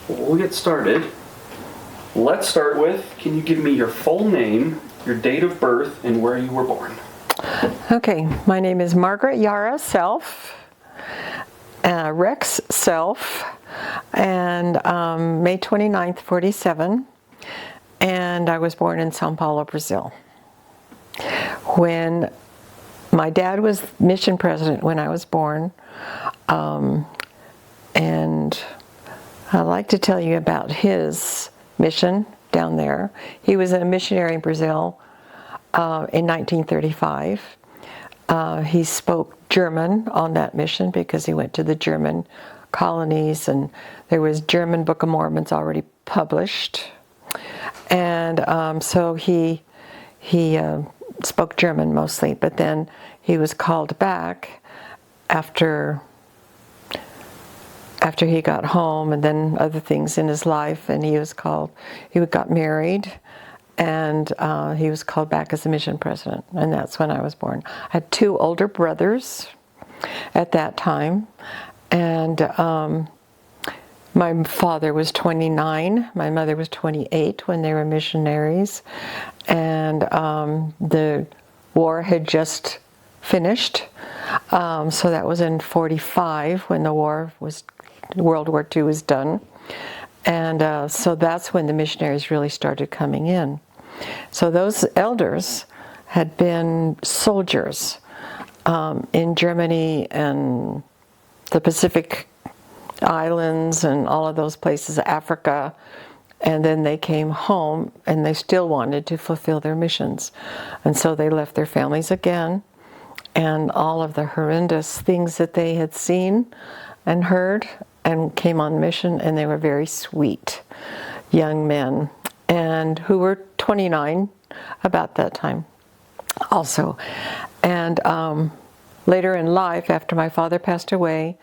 We'll get started. Let's start with, can you give me your full name, your date of birth, and where you were born? Okay, my name is Margaret Yara Self, Rex Self, and May 29th, 47, and I was born in Sao Paulo, Brazil. When my dad was mission president when I was born, and I'd like to tell you about his mission down there. He was a missionary in Brazil in 1935. He spoke German on that mission because he went to the German colonies, and there was German Book of Mormons already published. And so he spoke German mostly, but then he was called back after he got home, and then other things in his life, and he got married, and he was called back as a mission president, and that's when I was born. I had two older brothers at that time, and my father was 29, my mother was 28 when they were missionaries, and the war had just finished, so that was in 45 when World War II was done, and so that's when the missionaries really started coming in. So those elders had been soldiers in Germany and the Pacific Islands and all of those places, Africa, and then they came home and they still wanted to fulfill their missions, and so they left their families again, and all of the horrendous things that they had seen and heard, and came on mission, and they were very sweet young men, and who were 29 about that time also. And later in life, after my father passed away,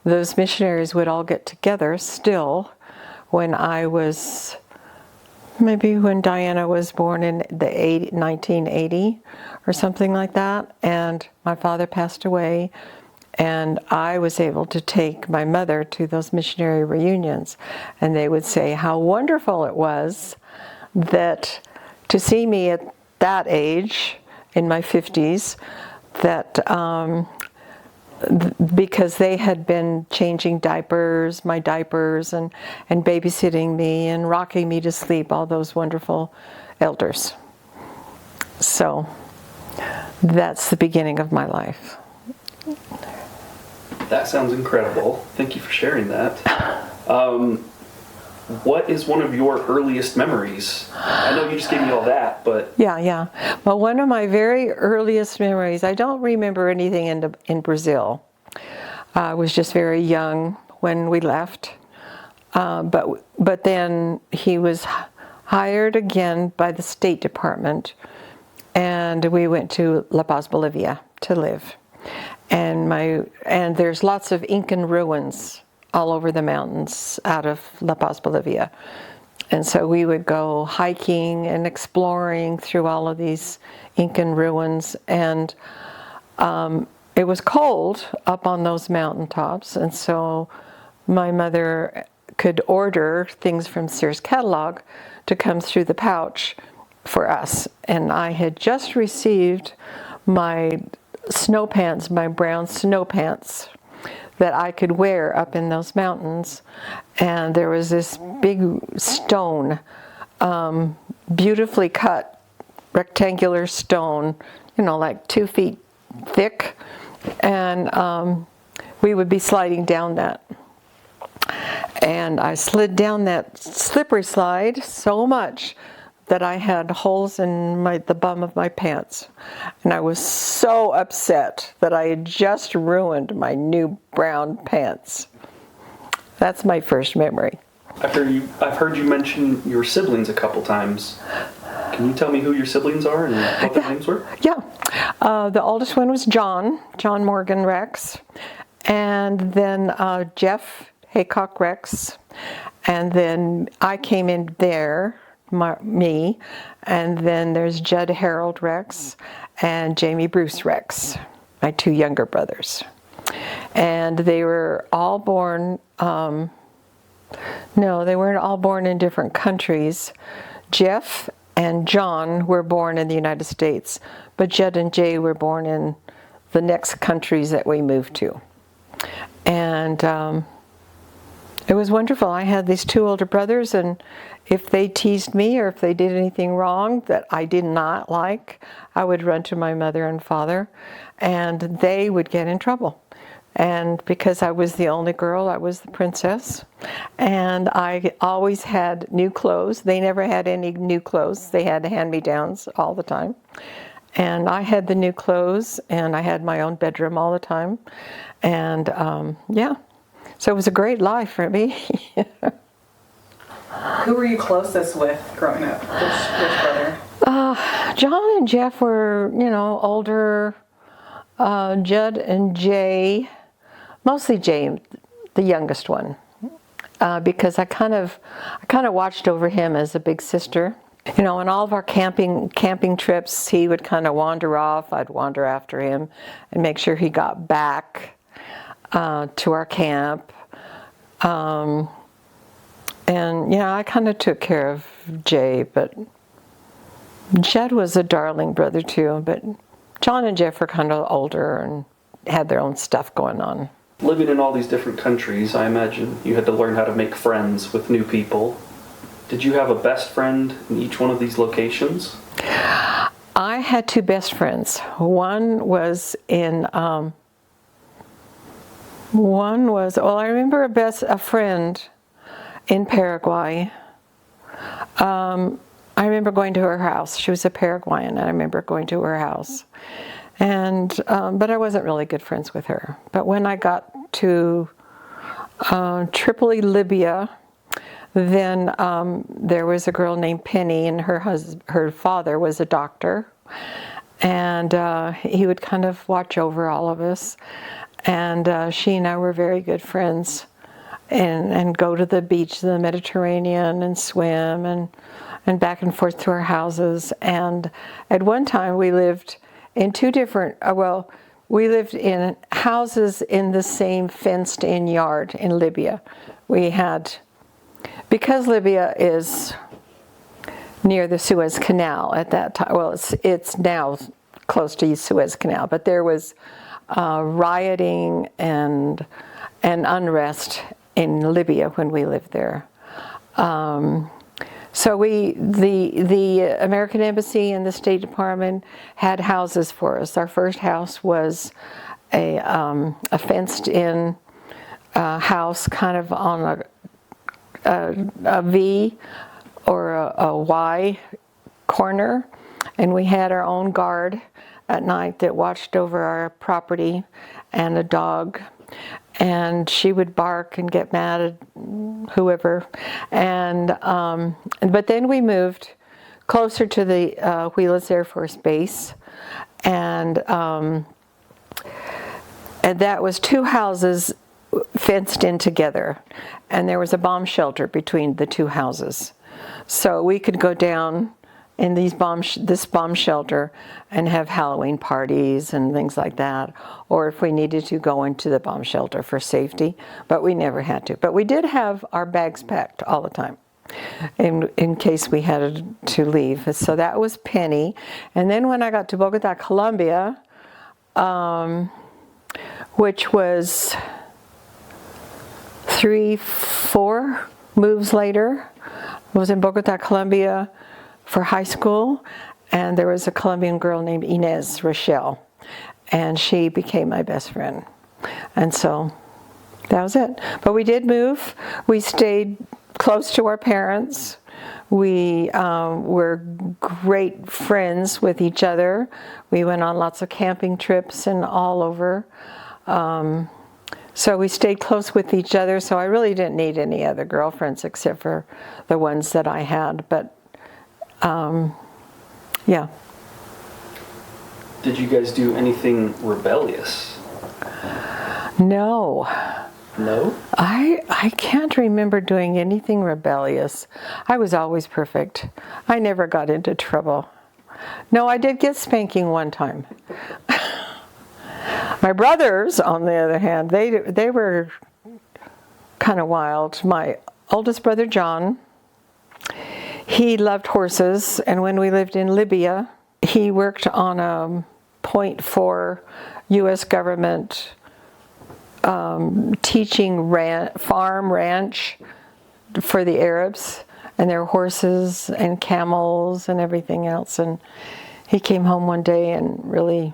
those missionaries would all get together still when when Diana was born in 1980 or something like that, and my father passed away, and I was able to take my mother to those missionary reunions, and they would say how wonderful it was that to see me at that age, in my 50s, that because they had been changing my diapers, and babysitting me and rocking me to sleep, all those wonderful elders. So that's the beginning of my life. That sounds incredible. Thank you for sharing that. What is one of your earliest memories? I know you just gave me all that, but... Yeah. Well, one of my very earliest memories, I don't remember anything in Brazil. I was just very young when we left. But then he was hired again by the State Department, and we went to La Paz, Bolivia to live. And there's lots of Incan ruins all over the mountains out of La Paz, Bolivia. And so we would go hiking and exploring through all of these Incan ruins, and it was cold up on those mountaintops, and so my mother could order things from Sears catalog to come through the pouch for us. And I had just received my snow pants, my brown snow pants that I could wear up in those mountains, and there was this big stone, beautifully cut rectangular stone, like 2 feet thick, and we would be sliding down that. And I slid down that slippery slide so much that I had holes in the bum of my pants. And I was so upset that I had just ruined my new brown pants. That's my first memory. I've heard you mention your siblings a couple times. Can you tell me who your siblings are and what their names were? Yeah. The oldest one was John Morgan Rex, and then Jeff Haycock Rex, and then I came in there, me, and then there's Judd Harold Rex and Jamie Bruce Rex, my two younger brothers. And they were all born No, they weren't all born in different countries. Jeff and John were born in the United States, but Jed and Jay were born in the next countries that we moved to. And it was wonderful. I had these two older brothers, and if they teased me or if they did anything wrong that I did not like, I would run to my mother and father, and they would get in trouble. And because I was the only girl, I was the princess. And I always had new clothes. They never had any new clothes. They had hand-me-downs all the time. And I had the new clothes, and I had my own bedroom all the time. And yeah, so it was a great life for me. Who were you closest with growing up? Which brother? John and Jeff were, older. Judd and Jay, mostly Jay, the youngest one, because I kind of watched over him as a big sister. On all of our camping trips, he would kind of wander off. I'd wander after him and make sure he got back to our camp. And I kind of took care of Jay, but Judd was a darling brother too. But John and Jeff were kind of older and had their own stuff going on. Living in all these different countries, I imagine you had to learn how to make friends with new people. Did you have a best friend in each one of these locations? I had two best friends. One was I remember a friend in Paraguay. I remember going to her house. She was a Paraguayan, and I remember going to her house. And but I wasn't really good friends with her. But when I got to Tripoli, Libya, then there was a girl named Penny, and her father was a doctor, and he would kind of watch over all of us. And she and I were very good friends, and go to the beach, the Mediterranean, and swim and back and forth to our houses. And at one time we lived in two different, we lived in houses in the same fenced-in yard in Libya. Because Libya is near the Suez Canal at that time, it's now close to the Suez Canal, but there was rioting and unrest in Libya when we lived there. So the American Embassy and the State Department had houses for us. Our first house was a fenced-in house, kind of on a V or a Y corner, and we had our own guard at night that watched over our property, and a dog. And she would bark and get mad at whoever. But then we moved closer to the Wheelus Air Force Base, and that was two houses fenced in together, and there was a bomb shelter between the two houses, so we could go down in this bomb shelter and have Halloween parties and things like that, or if we needed to go into the bomb shelter for safety, but we never had to. But we did have our bags packed all the time in case we had to leave. So that was Penny. And then when I got to Bogota, Colombia, which was 3-4 moves later, I was in Bogota, Colombia for high school, and there was a Colombian girl named Inez Rochelle, and she became my best friend. And so that was it. But we did move. We stayed close to our parents. We were great friends with each other. We went on lots of camping trips and all over. So we stayed close with each other, so I really didn't need any other girlfriends except for the ones that I had. But yeah. Did you guys do anything rebellious? No. No? I can't remember doing anything rebellious. I was always perfect. I never got into trouble. No, I did get spanking one time. My brothers, on the other hand, they were kind of wild. My oldest brother John, he loved horses, and when we lived in Libya, he worked on a point for U.S. government teaching farm ranch for the Arabs and their horses and camels and everything else. And he came home one day and really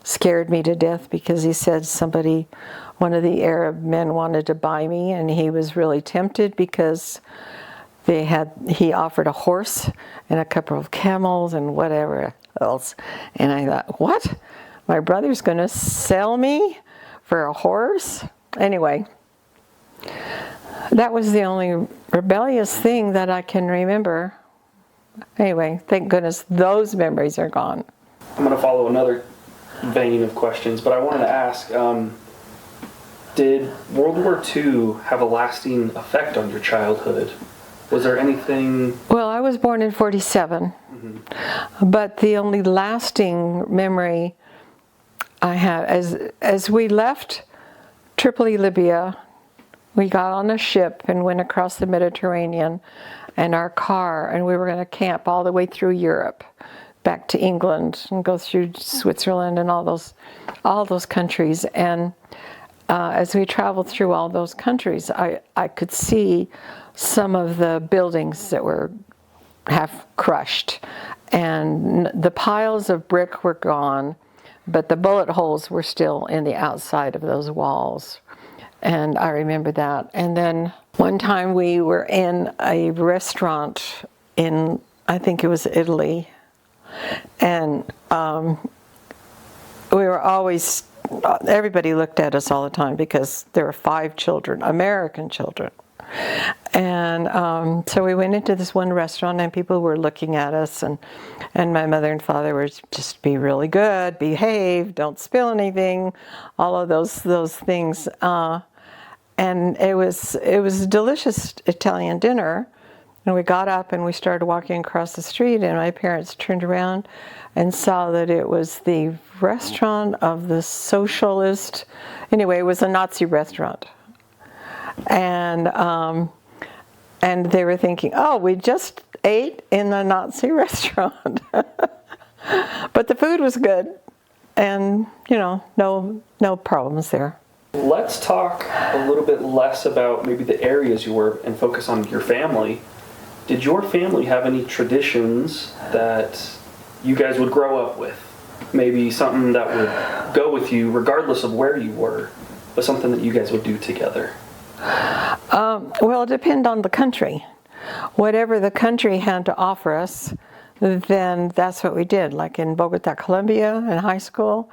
scared me to death because he said one of the Arab men wanted to buy me, and he was really tempted because he offered a horse and a couple of camels and whatever else. And I thought, what? My brother's going to sell me for a horse? Anyway, that was the only rebellious thing that I can remember. Anyway, thank goodness those memories are gone. I'm going to follow another vein of questions, but I wanted to ask, did World War II have a lasting effect on your childhood? Was there anything... Well, I was born in 47, but the only lasting memory I have, as we left Tripoli, Libya, we got on a ship and went across the Mediterranean in our car, and we were going to camp all the way through Europe, back to England, and go through Switzerland and all those countries. And as we traveled through all those countries, I could see some of the buildings that were half crushed, and the piles of brick were gone, but the bullet holes were still in the outside of those walls. And I remember that. And then one time we were in a restaurant in, I think it was Italy, and we were always, everybody looked at us all the time because there were 5 children, American children. And so we went into this one restaurant, and people were looking at us, and my mother and father were just, be really good, behave, don't spill anything, all of those things. And it was a delicious Italian dinner. And we got up and we started walking across the street, and my parents turned around and saw that it was the restaurant of the socialist, anyway, it was a Nazi restaurant. And they were thinking, oh, we just ate in the Nazi restaurant. But the food was good, and, no problems there. Let's talk a little bit less about maybe the areas you were and focus on your family. Did your family have any traditions that you guys would grow up with? Maybe something that would go with you regardless of where you were, but something that you guys would do together? Well, it depended on the country. Whatever the country had to offer us, then that's what we did. Like in Bogota, Colombia, in high school,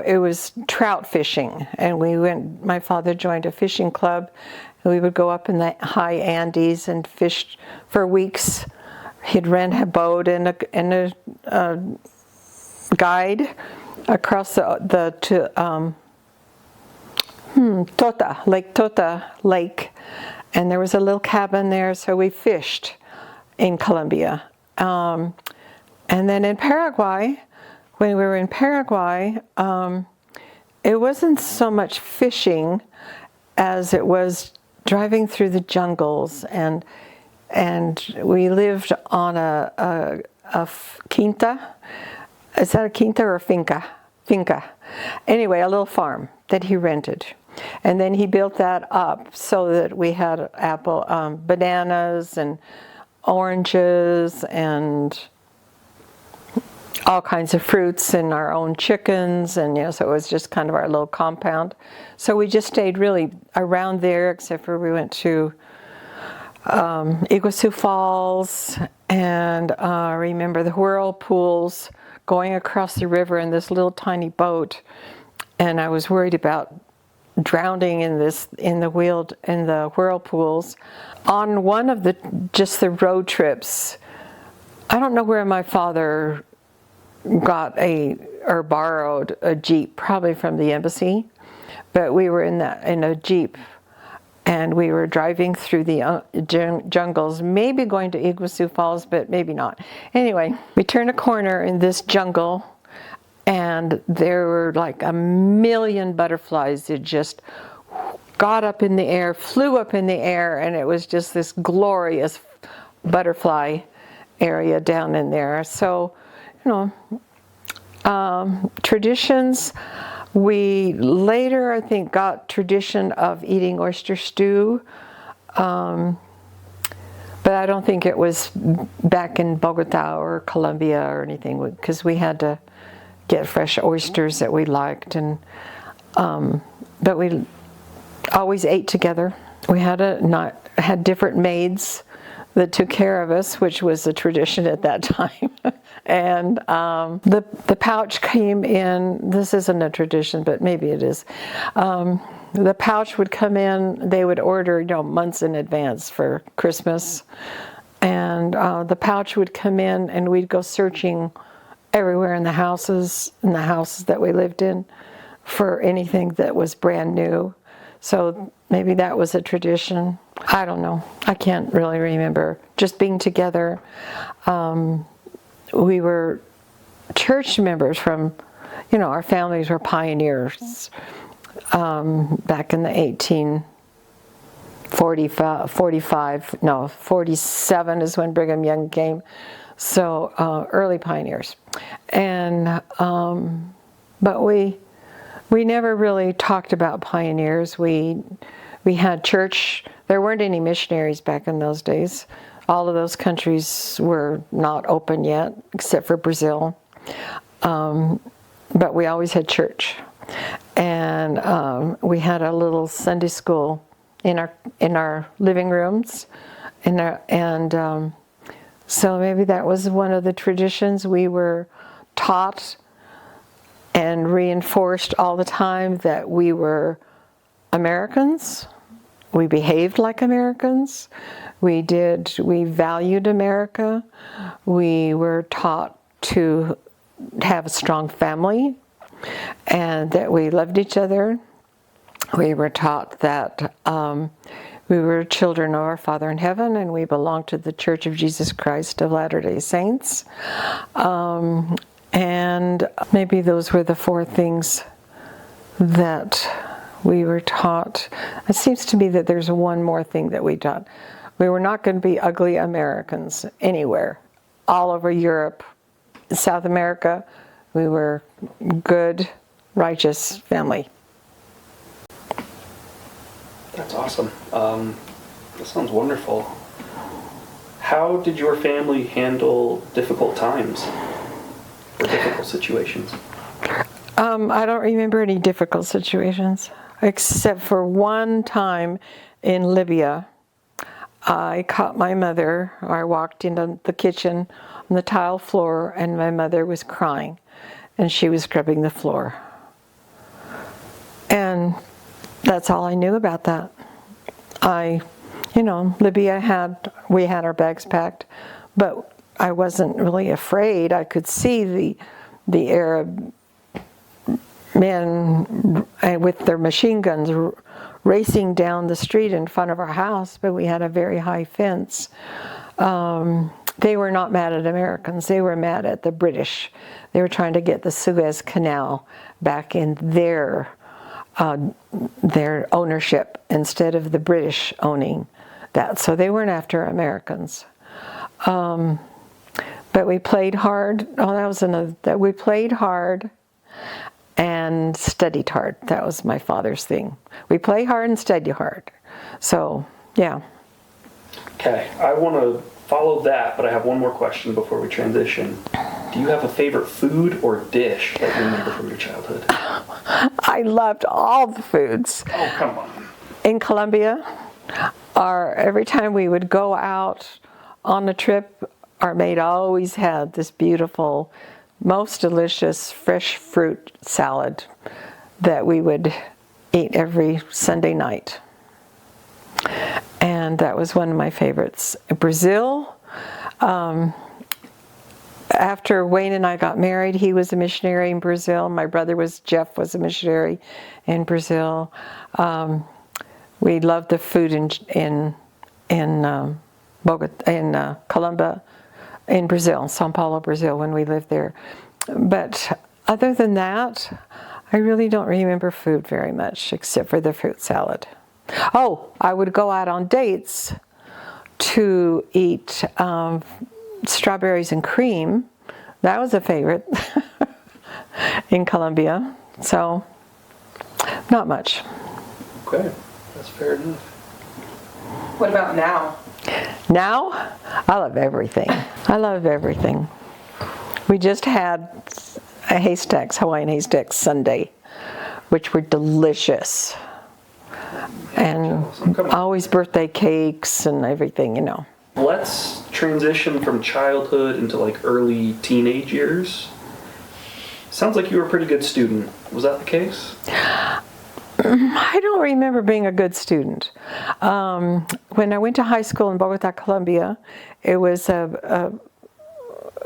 it was trout fishing, and my father joined a fishing club, and we would go up in the high Andes and fish for weeks. He'd rent a boat and a guide across to Lake Tota, and there was a little cabin there, so we fished in Colombia. And then in Paraguay, when we were in Paraguay, it wasn't so much fishing as it was driving through the jungles, and we lived on a quinta. Is that a quinta or a finca? Finca. Anyway, a little farm that he rented. And then he built that up so that we had bananas and oranges and all kinds of fruits and our own chickens, and so it was just kind of our little compound. So we just stayed really around there, except for we went to Iguazu Falls, and I remember the whirlpools going across the river in this little tiny boat, and I was worried about drowning in the whirlpools. On one of the road trips, I don't know where my father got or borrowed a Jeep, probably from the embassy, but we were in a Jeep, and we were driving through the jungles, maybe going to Iguazu Falls, but maybe not. Anyway, we turned a corner in this jungle, and there were like a million butterflies that just got up in the air, flew up in the air, and it was just this glorious butterfly area down in there. So, traditions, we later, I think, got tradition of eating oyster stew. But I don't think it was back in Bogota or Colombia or anything, because we had to get fresh oysters that we liked, and but we always ate together. We had different maids that took care of us, which was a tradition at that time. And the pouch came in. This isn't a tradition, but maybe it is. The pouch would come in. They would order, months in advance for Christmas, and the pouch would come in, and we'd go searching everywhere in the houses that we lived in for anything that was brand new. So maybe that was a tradition. I don't know. I can't really remember. Just being together. We were church members from, our families were pioneers. Back in the 47 is when Brigham Young came. So early pioneers. And but we never really talked about pioneers. We had church. There weren't any missionaries back in those days. All of those countries were not open yet, except for Brazil. But we always had church. And we had a little Sunday school in our living rooms, so maybe that was one of the traditions. We were taught and reinforced all the time that we were Americans. We behaved like Americans. We valued America. We were taught to have a strong family, and that we loved each other. We were taught that we were children of our Father in heaven, and we belonged to the Church of Jesus Christ of Latter-day Saints. And maybe those were the four things that we were taught. It seems to me that there's one more thing that we taught. We were not going to be ugly Americans anywhere. All over Europe, South America, we were good, righteous family. That's awesome. That sounds wonderful. How did your family handle difficult times or difficult situations? I don't remember any difficult situations, except for one time in Libya. I caught my mother. I walked into the kitchen on the tile floor, and my mother was crying, and she was scrubbing the floor. And that's all I knew about that. Libya we had our bags packed, but I wasn't really afraid. I could see the Arab men with their machine guns racing down the street in front of our house, but we had a very high fence. They were not mad at Americans. They were mad at the British. They were trying to get the Suez Canal back in their ownership instead of the British owning that. So they weren't after Americans. But we played hard. We played hard and studied hard. That was my father's thing. We play hard and study hard. So, yeah. Okay, I want to follow that, but I have one more question before we transition. Do you have a favorite food or dish that you remember from your childhood? I loved all the foods. Oh, come on. In Colombia, every time we would go out on a trip, our maid always had this beautiful, most delicious fresh fruit salad that we would eat every Sunday night. And that was one of my favorites. Brazil, after Wayne and I got married, he was a missionary in Brazil. My brother Jeff was a missionary in Brazil. We loved the food in Bogota, in Colombia, in Brazil, São Paulo, Brazil, when we lived there. But other than that, I really don't remember food very much, except for the fruit salad. Oh, I would go out on dates to eat strawberries and cream. That was a favorite in Colombia. So, not much. Okay, that's fair enough. What about now? Now, I love everything. I love everything. We just had Hawaiian haystacks Sunday, which were delicious. And always birthday cakes and everything, you know. Let's transition from childhood into like early teenage years. Sounds like you were a pretty good student. Was that the case? I don't remember being a good student. When I went to high school in Bogota, Colombia, it was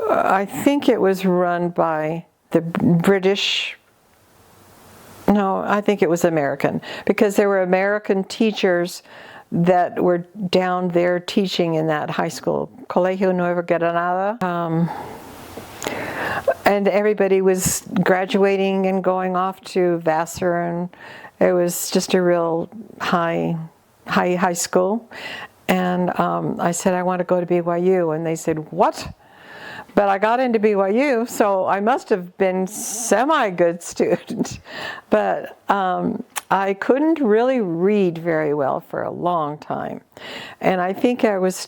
I think it was run by the British. No, I think it was American, because there were American teachers that were down there teaching in that high school, Colegio Nueva Granada. And everybody was graduating and going off to Vassar, and it was just a real high school. And I said, I want to go to BYU, and they said, what? But I got into BYU, so I must have been semi-good student. But I couldn't really read very well for a long time. And I think I was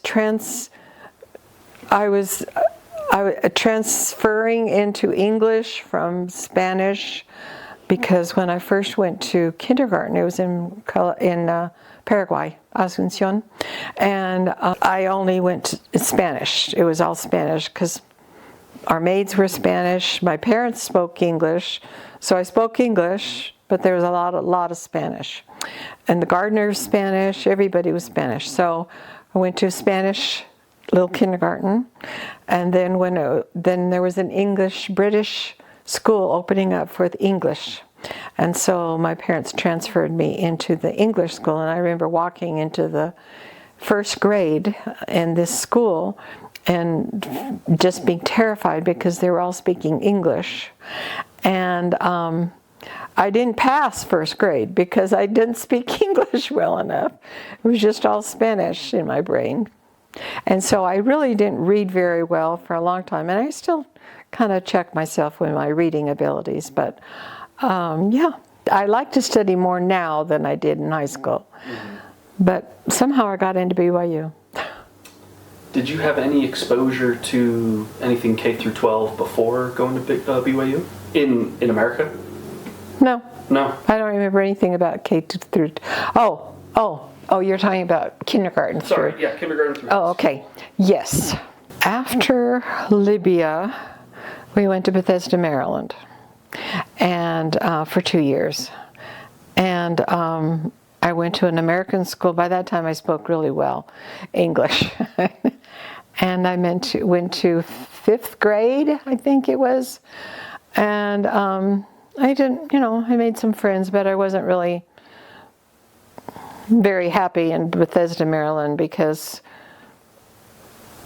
transferring into English from Spanish, because when I first went to kindergarten, it was in Paraguay, Asunción, and I only went to Spanish. It was all Spanish because our maids were Spanish. My parents spoke English, so I spoke English, but there was a lot of Spanish. And the gardeners Spanish, everybody was Spanish. So I went to Spanish little kindergarten, and then then there was an British school opening up for the English. And so my parents transferred me into the English school, and I remember walking into the first grade in this school and just being terrified because they were all speaking English. And I didn't pass first grade because I didn't speak English well enough. It was just all Spanish in my brain. And so I really didn't read very well for a long time. And I still kind of check myself with my reading abilities. But yeah, I like to study more now than I did in high school. Mm-hmm. But somehow I got into BYU. Did you have any exposure to anything K through 12 before going to BYU in America? No. No. I don't remember anything about K through. Oh, you're talking about kindergarten through. Sorry, yeah, kindergarten through. Oh, okay. Yes. After Libya, we went to Bethesda, Maryland, and for 2 years. And I went to an American school. By that time, I spoke really well English. And I went to 5th grade, I think it was. And I didn't, I made some friends, but I wasn't really very happy in Bethesda, Maryland, because,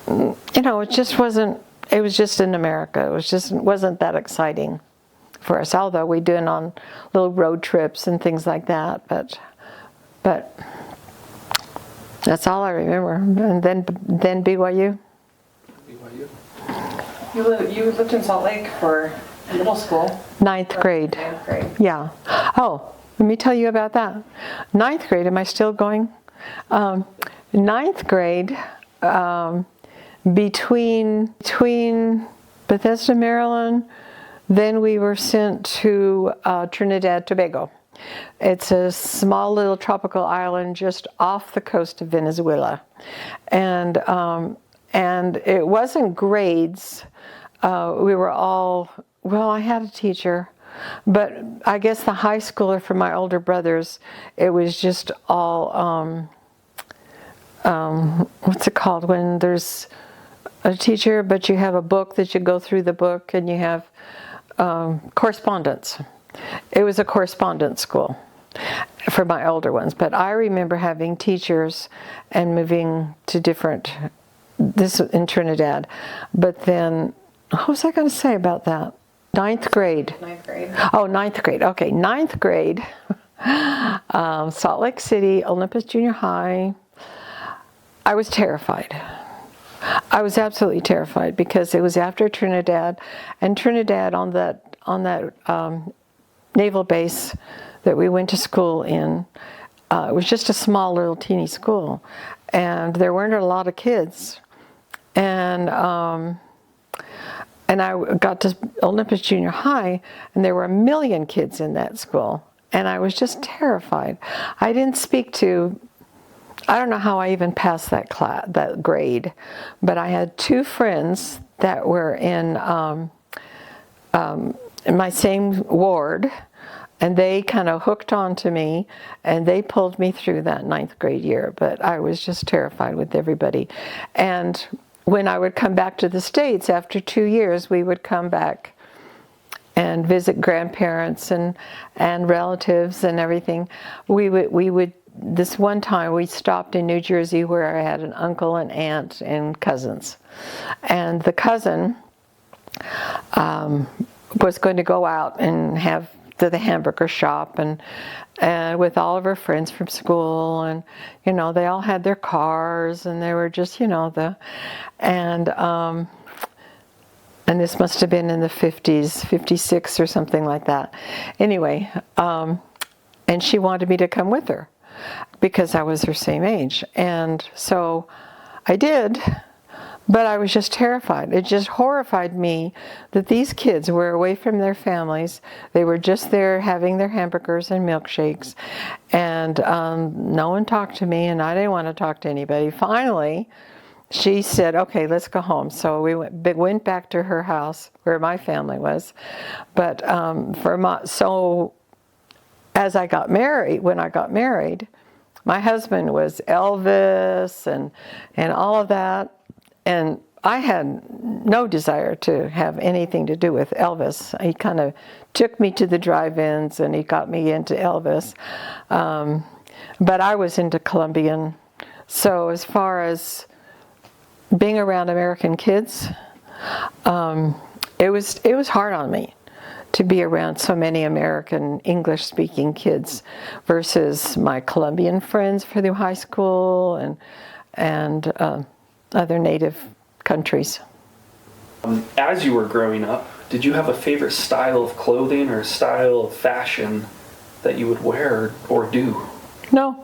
it just wasn't, it was just in America. Wasn't that exciting for us, although we did on little road trips and things like that, but that's all I remember. And then BYU. You lived in Salt Lake for middle school. 9th grade. 9th grade. Yeah. Oh, let me tell you about that. 9th grade, am I still going? 9th grade, between Bethesda, Maryland, then we were sent to Trinidad, Tobago. It's a small little tropical island just off the coast of Venezuela. And it wasn't grades. We were all, I had a teacher, but I guess the high schooler for my older brothers, it was just all, what's it called when there's a teacher, but you have a book that you go through the book, and you have correspondence. It was a correspondence school for my older ones, but I remember having teachers and moving to this in Trinidad. But then, what was I going to say about that? 9th grade. 9th grade. Oh, 9th grade. Okay, 9th grade. Salt Lake City, Olympus Junior High. I was terrified. I was absolutely terrified because it was after Trinidad, and Trinidad on that naval base that we went to school in. It was just a small little teeny school, and there weren't a lot of kids. And I got to Olympus Junior High, and there were 1 million kids in that school, and I was just terrified. I didn't speak to. I don't know how I even passed that grade, but I had 2 friends that were in my same ward, and they kind of hooked on to me, and they pulled me through that 9th grade year. But I was just terrified with everybody. And when I would come back to the States after 2 years, we would come back and visit grandparents and relatives and everything. We would. This one time we stopped in New Jersey where I had an uncle and aunt and cousins. And the cousin was going to go out and have to the hamburger shop and with all of her friends from school, and they all had their cars, and they were just and this must have been in the 50s, 56 or something like that. Anyway, and she wanted me to come with her because I was her same age. And so I did, but I was just terrified. It just horrified me that these kids were away from their families. They were just there having their hamburgers and milkshakes, and no one talked to me, and I didn't want to talk to anybody. Finally, she said, okay, let's go home. So we went back to her house where my family was. But so as I got married, when I got married, my husband was Elvis and all of that. And I had no desire to have anything to do with Elvis. He kind of took me to the drive-ins, and he got me into Elvis. But I was into Colombian. So as far as being around American kids, it was hard on me to be around so many American English-speaking kids versus my Colombian friends through high school and other native countries. As you were growing up, did you have a favorite style of clothing or style of fashion that you would wear or do? No.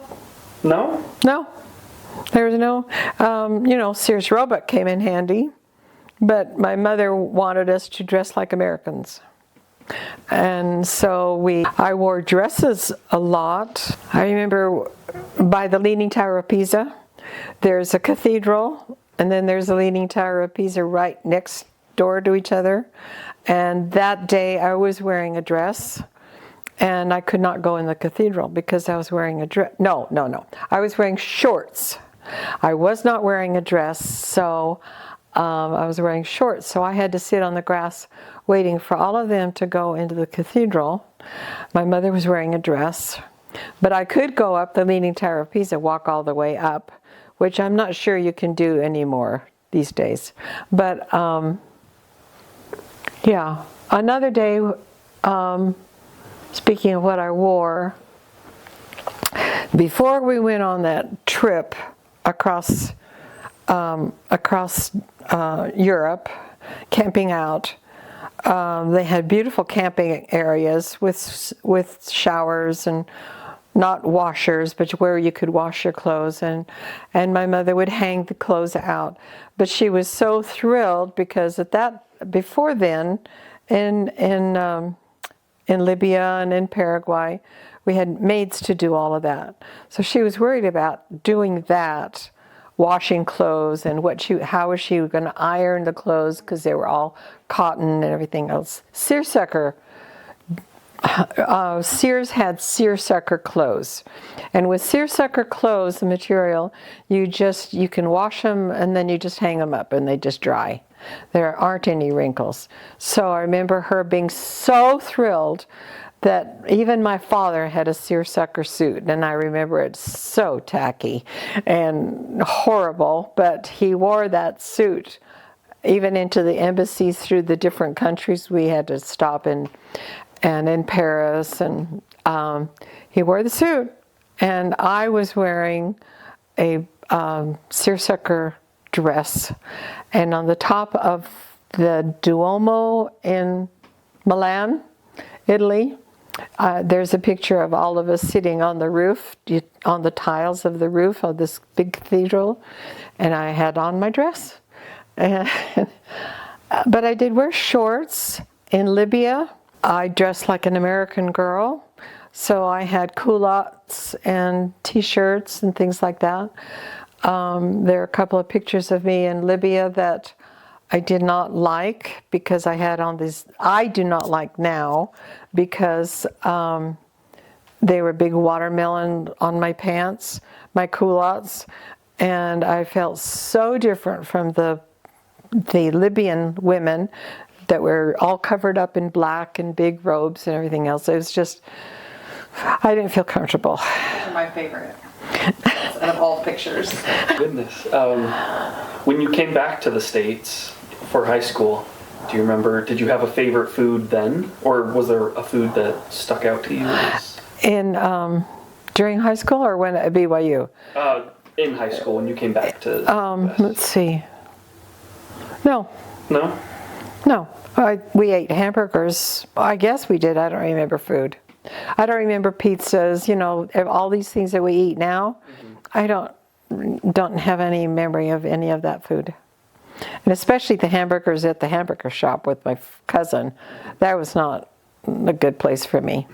No? No. There was no, Sears Roebuck came in handy, but my mother wanted us to dress like Americans. And so I wore dresses a lot. I remember by the Leaning Tower of Pisa, there's a cathedral, and then there's the Leaning Tower of Pisa right next door to each other. And that day I was wearing a dress, and I could not go in the cathedral because I was wearing a dress. No. I was wearing shorts. I was not wearing a dress, so I was wearing shorts. So I had to sit on the grass waiting for all of them to go into the cathedral. My mother was wearing a dress. But I could go up the Leaning Tower of Pisa, walk all the way up, which I'm not sure you can do anymore these days. But yeah, another day, speaking of what I wore, before we went on that trip across Europe, camping out, they had beautiful camping areas with showers and not washers, but where you could wash your clothes, and my mother would hang the clothes out. But she was so thrilled because before then, in Libya and in Paraguay, we had maids to do all of that. So she was worried about doing that, washing clothes, and how was she going to iron the clothes because they were all cotton and everything else. Seersucker. Sears had seersucker clothes, and with seersucker clothes, the material, you can wash them and then you just hang them up and they just dry. There aren't any wrinkles. So I remember her being so thrilled that even my father had a seersucker suit, and I remember it so tacky and horrible, but he wore that suit even into the embassies through the different countries we had to stop in, and in Paris, and he wore the suit, and I was wearing a seersucker dress. And on the top of the Duomo in Milan, Italy, there's a picture of all of us sitting on the roof, on the tiles of the roof of this big cathedral, and I had on my dress. And, but I did wear shorts. In Libya, I dressed like an American girl, so I had culottes and t-shirts and things like that. There are a couple of pictures of me in Libya that I did not like because I had on these, I do not like now because they were big watermelon on my pants, my culottes, and I felt so different from the Libyan women that were all covered up in black and big robes and everything else. It was just, I didn't feel comfortable. Those are my favorite out of all pictures. Goodness. When you came back to the States for high school, do you remember, did you have a favorite food then? Or was there a food that stuck out to you? During high school or when at BYU? In high school, when you came back to let's see. No. No? No. We ate hamburgers. I guess we did. I don't remember food. I don't remember pizzas, you know, all these things that we eat now. I don't have any memory of any of that food. And especially the hamburgers at the hamburger shop with my cousin. That was not a good place for me.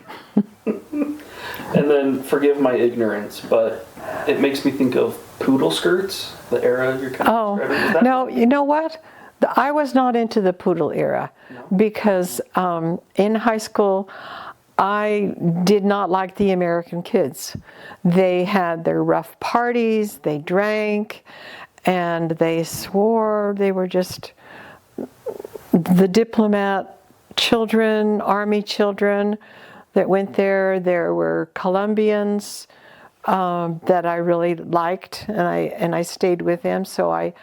And then, forgive my ignorance, but it makes me think of poodle skirts, the era you're kind of describing. Is that No, you know what? I was not into the poodle era because in high school, I did not like the American kids. They had their rough parties, they drank, and they swore. They were just the diplomat children, army children that went there. There were Colombians that I really liked, and I stayed with them. So I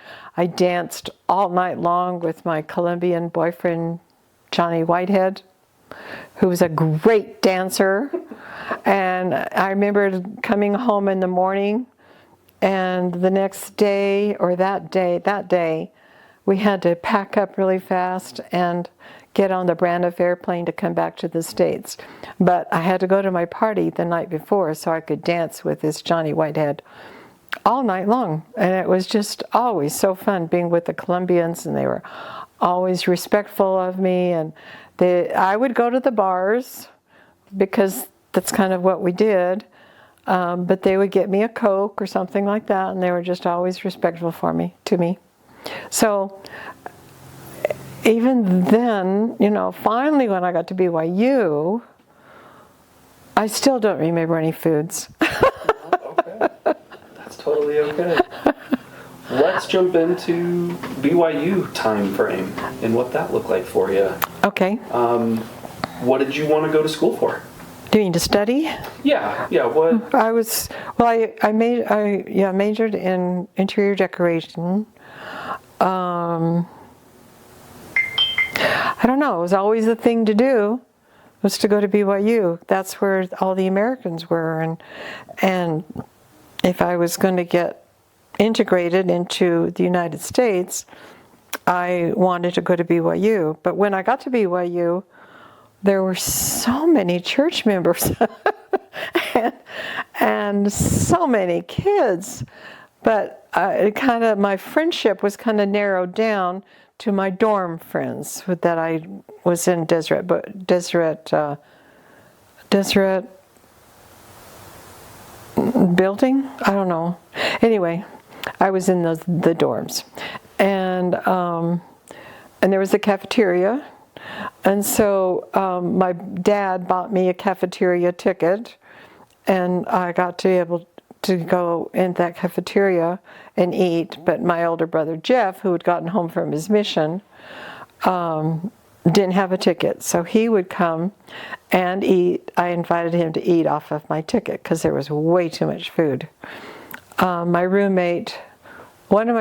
danced all night long with my Colombian boyfriend, Johnny Whitehead, who was a great dancer. And I remember coming home in the morning, and the next day, or that day, we had to pack up really fast and get on the Braniff airplane to come back to the States. But I had to go to my party the night before so I could dance with this Johnny Whitehead all night long. And it was just always so fun being with the Colombians, and they were always respectful of me. And I would go to the bars because that's kind of what we did. But they would get me a Coke or something like that, and they were just always respectful to me. So even then, you know, finally when I got to BYU, I still don't remember any foods. Okay. That's totally okay. Let's jump into BYU time frame and what that looked like for you. Okay. What did you want to go to school for? Do you mean to study? Yeah. What? I majored in interior decoration. I don't know. It was always the thing to do, was to go to BYU. That's where all the Americans were, and if I was going to get integrated into the United States, I wanted to go to BYU. But when I got to BYU, there were so many church members and so many kids. But my friendship was kind of narrowed down to my dorm friends that I was in Deseret building? I don't know. Anyway, I was in the dorms. And there was a cafeteria. And so my dad bought me a cafeteria ticket, and I got to be able to go in that cafeteria and eat. But my older brother Jeff, who had gotten home from his mission, didn't have a ticket. So he would come and eat. I invited him to eat off of my ticket because there was way too much food. One of my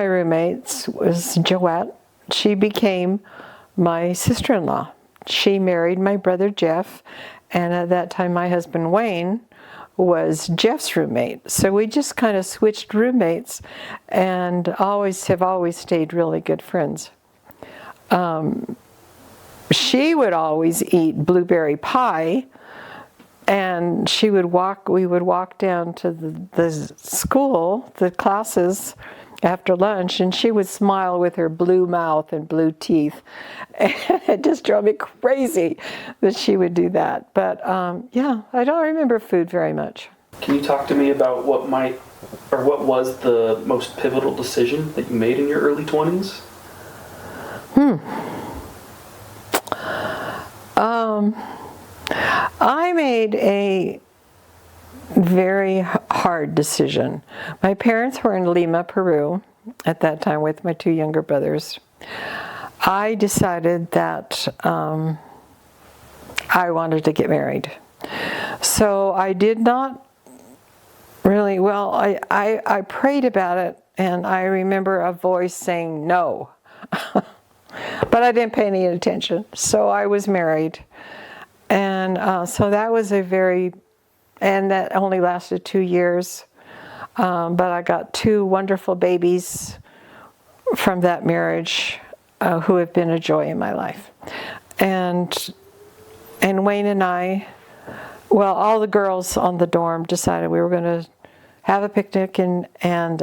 roommates was Joette. She became my sister-in-law. She married my brother Jeff, And at that time, my husband Wayne was Jeff's roommate. So we just kind of switched roommates and have always stayed really good friends. She would always eat blueberry pie, and we would walk down to the school, the classes, after lunch, and she would smile with her blue mouth and blue teeth. And it just drove me crazy that she would do that. But yeah, I don't remember food very much. Can you talk to me about what was the most pivotal decision that you made in your early 20s? I made a very hard decision. My parents were in Lima, Peru at that time with my 2 younger brothers. I decided that I wanted to get married. So I did not really, I prayed about it, and I remember a voice saying no. But I didn't pay any attention. So I was married. And so that was and that only lasted 2 years. But I got 2 wonderful babies from that marriage who have been a joy in my life. And Wayne and I, all the girls on the dorm decided we were going to have a picnic and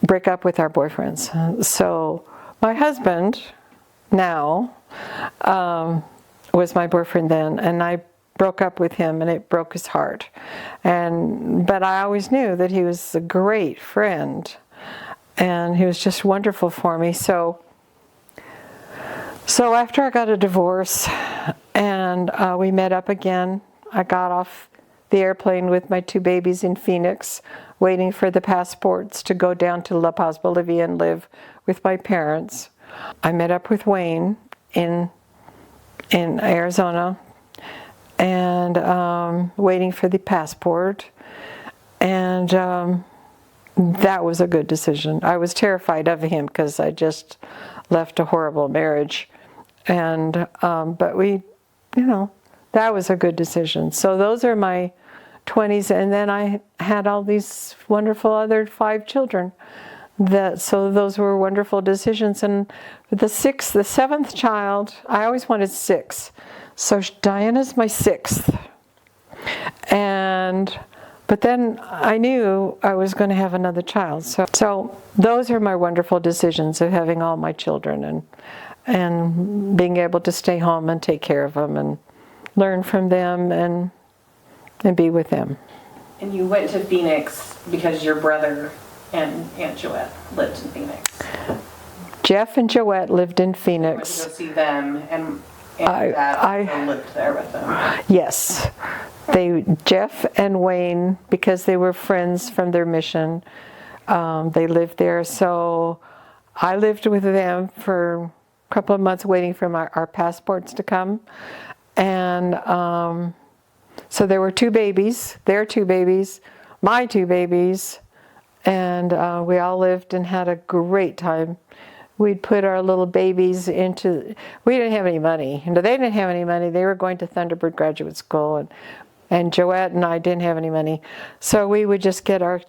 break up with our boyfriends. So my husband now was my boyfriend then, and I broke up with him, and it broke his heart. But I always knew that he was a great friend, and he was just wonderful for me. So after I got a divorce, and we met up again, I got off the airplane with my 2 babies in Phoenix, waiting for the passports to go down to La Paz, Bolivia, and live with my parents. I met up with Wayne in Arizona, and waiting for the passport, and that was a good decision. I was terrified of him because I just left a horrible marriage, and but that was a good decision. So those are my 20s, and then I had all these wonderful other 5 children. So those were wonderful decisions. And the 7th child, I always wanted 6. So Diana's my 6th. But then I knew I was going to have another child. So those are my wonderful decisions of having all my children and being able to stay home and take care of them and learn from them and be with them. And you went to Phoenix because your brother and Aunt Joette lived in Phoenix. Jeff and Joette lived in You went to Phoenix. go see them, and Dad also lived there with them. Yes. Jeff and Wayne, because they were friends from their mission, they lived there. So I lived with them for a couple of months waiting for our passports to come. And so there were 2 babies, their 2 babies, my 2 babies, and we all lived and had a great time. We'd put our little babies we didn't have any money. They didn't have any money. They were going to Thunderbird Graduate School, and Joette and I didn't have any money. So we would just get our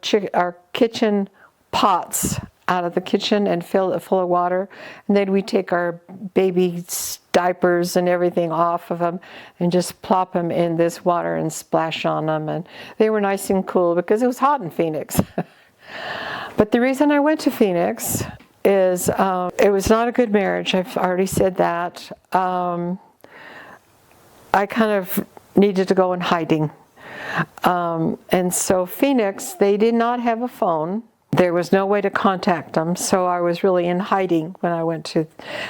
kitchen pots out of the kitchen and fill it full of water. And then we'd take our baby diapers and everything off of them and just plop them in this water and splash on them. And they were nice and cool because it was hot in Phoenix. But the reason I went to Phoenix is it was not a good marriage. I've already said that. I kind of needed to go in hiding. And so Phoenix, they did not have a phone. There was no way to contact them, so I was really in hiding when I went to,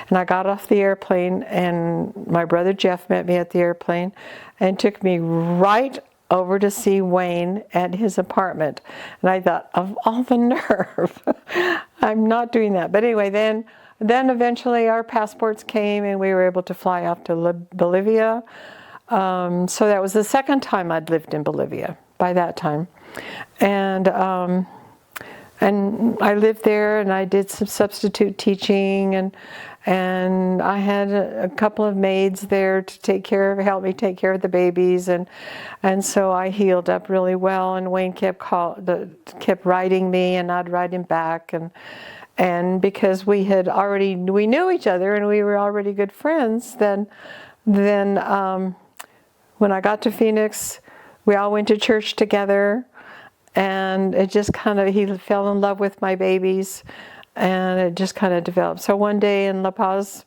and I got off the airplane, and my brother Jeff met me at the airplane and took me right over to see Wayne at his apartment. And I thought, of all the nerve, I'm not doing that. But anyway, then eventually our passports came and we were able to fly off to Bolivia. So that was the 2nd time I'd lived in Bolivia by that time. And I lived there, and I did some substitute teaching, and I had a couple of maids there to help me take care of the babies, and so I healed up really well. And Wayne kept writing me, and I'd write him back, and because we knew each other, and we were already good friends. Then when I got to Phoenix, we all went to church together, and it just he fell in love with my babies. And it just kind of developed. So one day in La Paz,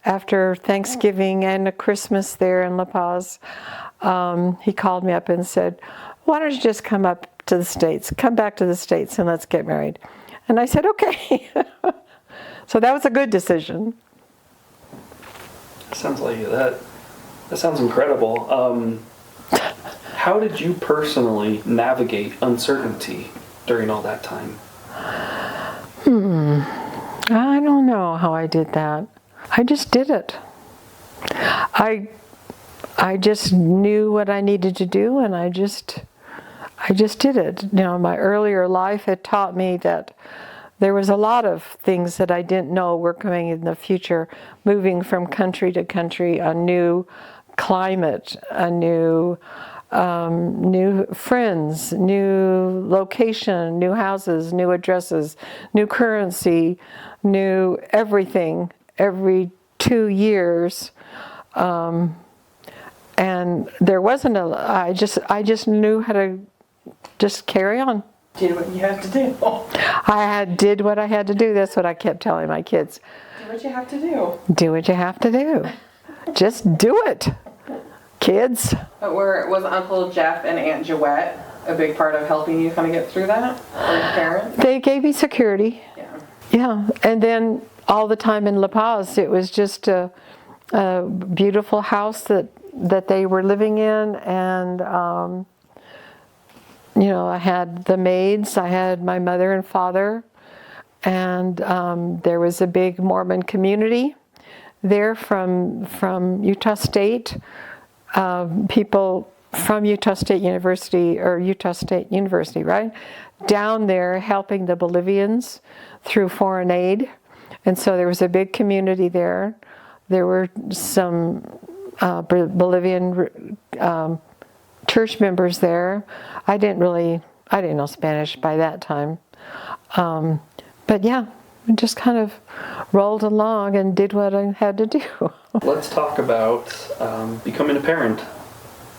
after Thanksgiving and a Christmas there in La Paz, he called me up and said, "Why don't you just come up to the States? Come back to the States and let's get married." And I said, "Okay." So that was a good decision. Sounds like that. That sounds incredible. How did you personally navigate uncertainty during all that time? I don't know how I did that. I just did it. I just knew what I needed to do, and I just did it. My earlier life had taught me that there was a lot of things that I didn't know were coming in the future, moving from country to country, a new climate, a new friends, new location, new houses, new addresses, new currency, new everything every 2 years. And there wasn't I just knew how to just carry on. Did what you have to do. Did what I had to do. That's what I kept telling my kids. Do what you have to do. Do what you have to do. Just do it, kids. But was Uncle Jeff and Aunt Joette a big part of helping you kind of get through that? Or your parents? They gave me security. Yeah. Yeah, and then all the time in La Paz, it was just a beautiful house that they were living in, and I had the maids, I had my mother and father, and there was a big Mormon community there from Utah State. People from Utah State University, right? Down there helping the Bolivians through foreign aid. And so there was a big community there. There were some Bolivian church members there. I didn't know Spanish by that time. But yeah, we just kind of rolled along and did what I had to do. Let's talk about becoming a parent,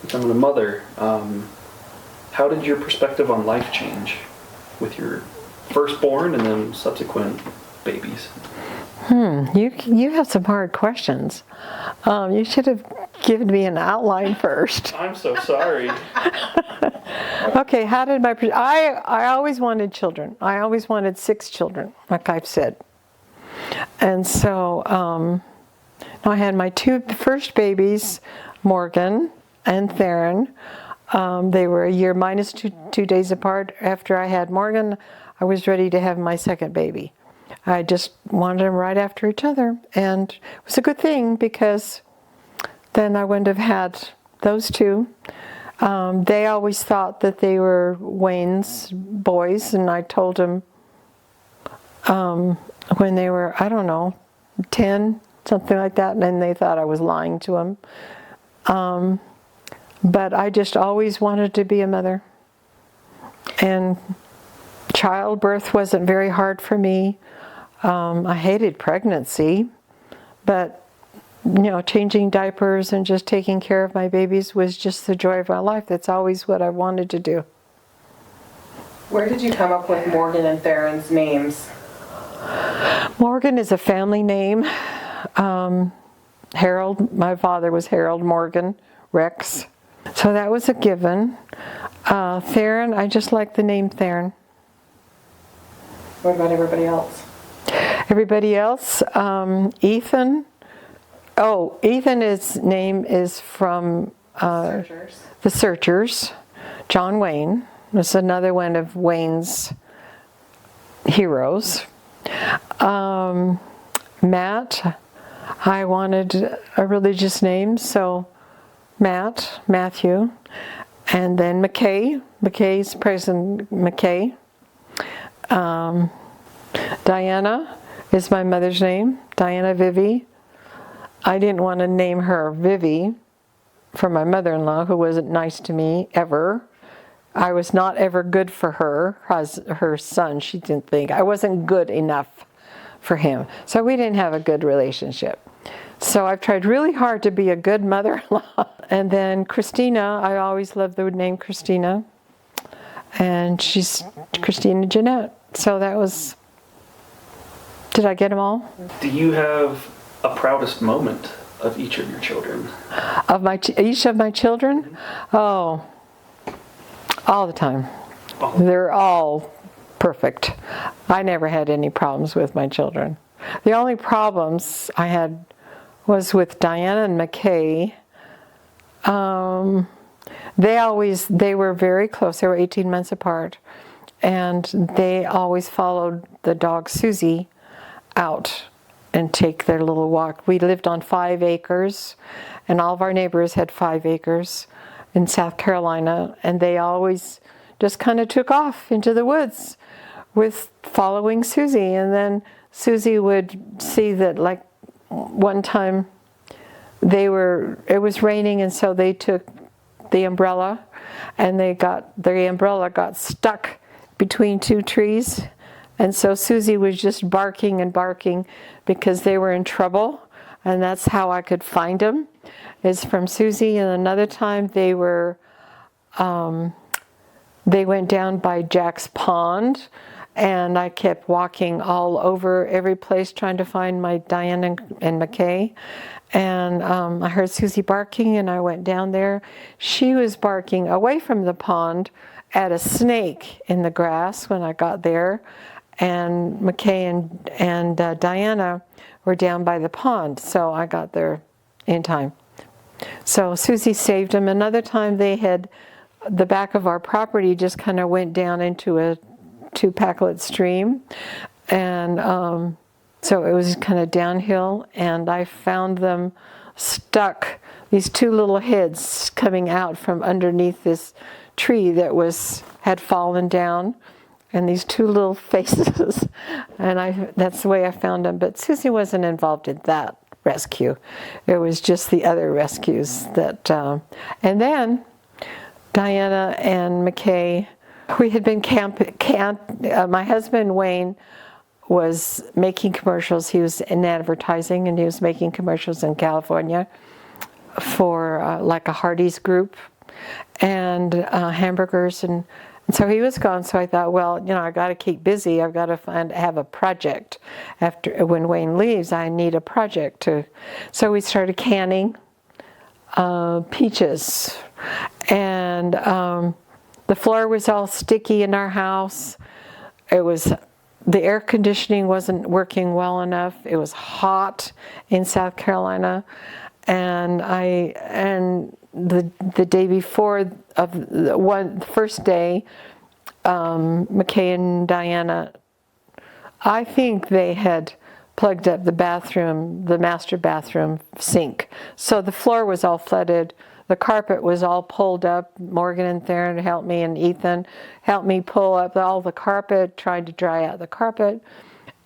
becoming a mother. How did your perspective on life change with your firstborn and then subsequent babies? You have some hard questions. You should have given me an outline first. I'm so sorry. Okay, how did I always wanted children. I always wanted 6 children, like I've said. And so I had my 2 first babies, Morgan and Theron. They were a year minus two days apart. After I had Morgan, I was ready to have my second baby. I just wanted them right after each other. And it was a good thing because then I wouldn't have had those 2. They always thought that they were Wayne's boys, and I told them when they were, 10, something like that, and then they thought I was lying to them. But I just always wanted to be a mother. And childbirth wasn't very hard for me. I hated pregnancy, but changing diapers and just taking care of my babies was just the joy of my life. That's always what I wanted to do. Where did you come up with Morgan and Theron's names? Morgan is a family name. Harold, my father was Harold Morgan Rex. So that was a given. Theron, I just like the name Theron. What about everybody else? Everybody else, Ethan. Oh, Ethan's name is from the Searchers. John Wayne was another one of Wayne's heroes. Matt, I wanted a religious name, so Matthew. And then McKay, McKay's President McKay. Diana is my mother's name, Diana Vivi. I didn't want to name her Vivi for my mother-in-law, who wasn't nice to me ever. I was not ever good for her, as her son. She didn't think I wasn't good enough for him. So we didn't have a good relationship. So I've tried really hard to be a good mother-in-law. And then Christina, I always loved the name Christina. And she's Christina Jeanette. So that was, did I get them all? Do you have a proudest moment of each of your children? Of each of my children? Oh, all the time. Oh. They're all perfect. I never had any problems with my children. The only problems I had was with Diana and McKay. They were very close. They were 18 months apart. And they always followed the dog Susie out and take their little walk. We lived on 5 acres, and all of our neighbors had 5 acres in South Carolina, and they always just kind of took off into the woods with following Susie. And then Susie would see that, like, one time it was raining, and so they took the umbrella, and the umbrella got stuck between 2 trees. And so Susie was just barking and barking because they were in trouble, and that's how I could find them, is from Susie. And another time they went down by Jack's Pond, and I kept walking all over every place trying to find my Diane and McKay. And I heard Susie barking, and I went down there. She was barking away from the pond at a snake in the grass when I got there. And McKay and Diana were down by the pond, so I got there in time. So Susie saved them. Another time they had, the back of our property just kind of went down into a 2-packlet stream, and so it was kind of downhill, and I found them stuck, these 2 little heads coming out from underneath this tree that had fallen down, and these 2 little faces, and that's the way I found them. But Susie wasn't involved in that rescue. It was just the other rescues that, and then Diana and McKay, we had been my husband Wayne was making commercials. He was in advertising, and he was making commercials in California for like a Hardee's group and hamburgers, and so he was gone. So I thought, well, I got to keep busy. I've got to have a project. After when Wayne leaves, I need a project to. So we started canning peaches, and the floor was all sticky in our house. The air conditioning wasn't working well enough. It was hot in South Carolina, and the day before of the first day, McKay and Diana, I think they had plugged up the master bathroom sink. So the floor was all flooded. The carpet was all pulled up. Morgan and Theron helped me, and Ethan helped me pull up all the carpet, tried to dry out the carpet.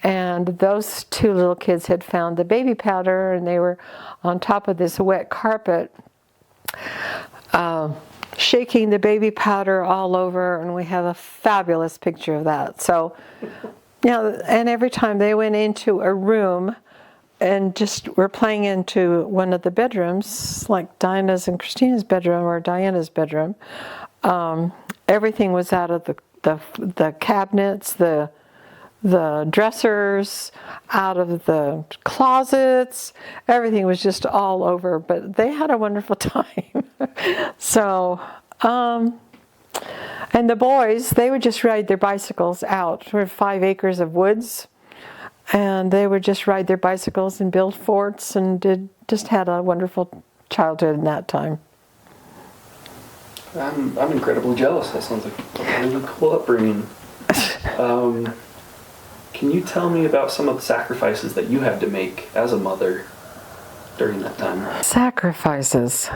And those 2 little kids had found the baby powder, and they were on top of this wet carpet, shaking the baby powder all over, and we have a fabulous picture of that. So, and every time they went into a room and just were playing into one of the bedrooms, like Diana's and Christina's bedroom or Diana's bedroom, everything was out of the cabinets, the dressers, out of the closets. Everything was just all over, but they had a wonderful time. So, and the boys, they would just ride their bicycles out. We had 5 acres of woods, and they would just ride their bicycles and build forts, and just had a wonderful childhood in that time. I'm incredibly jealous. That sounds like a really cool upbringing. Can you tell me about some of the sacrifices that you had to make as a mother during that time? Sacrifices.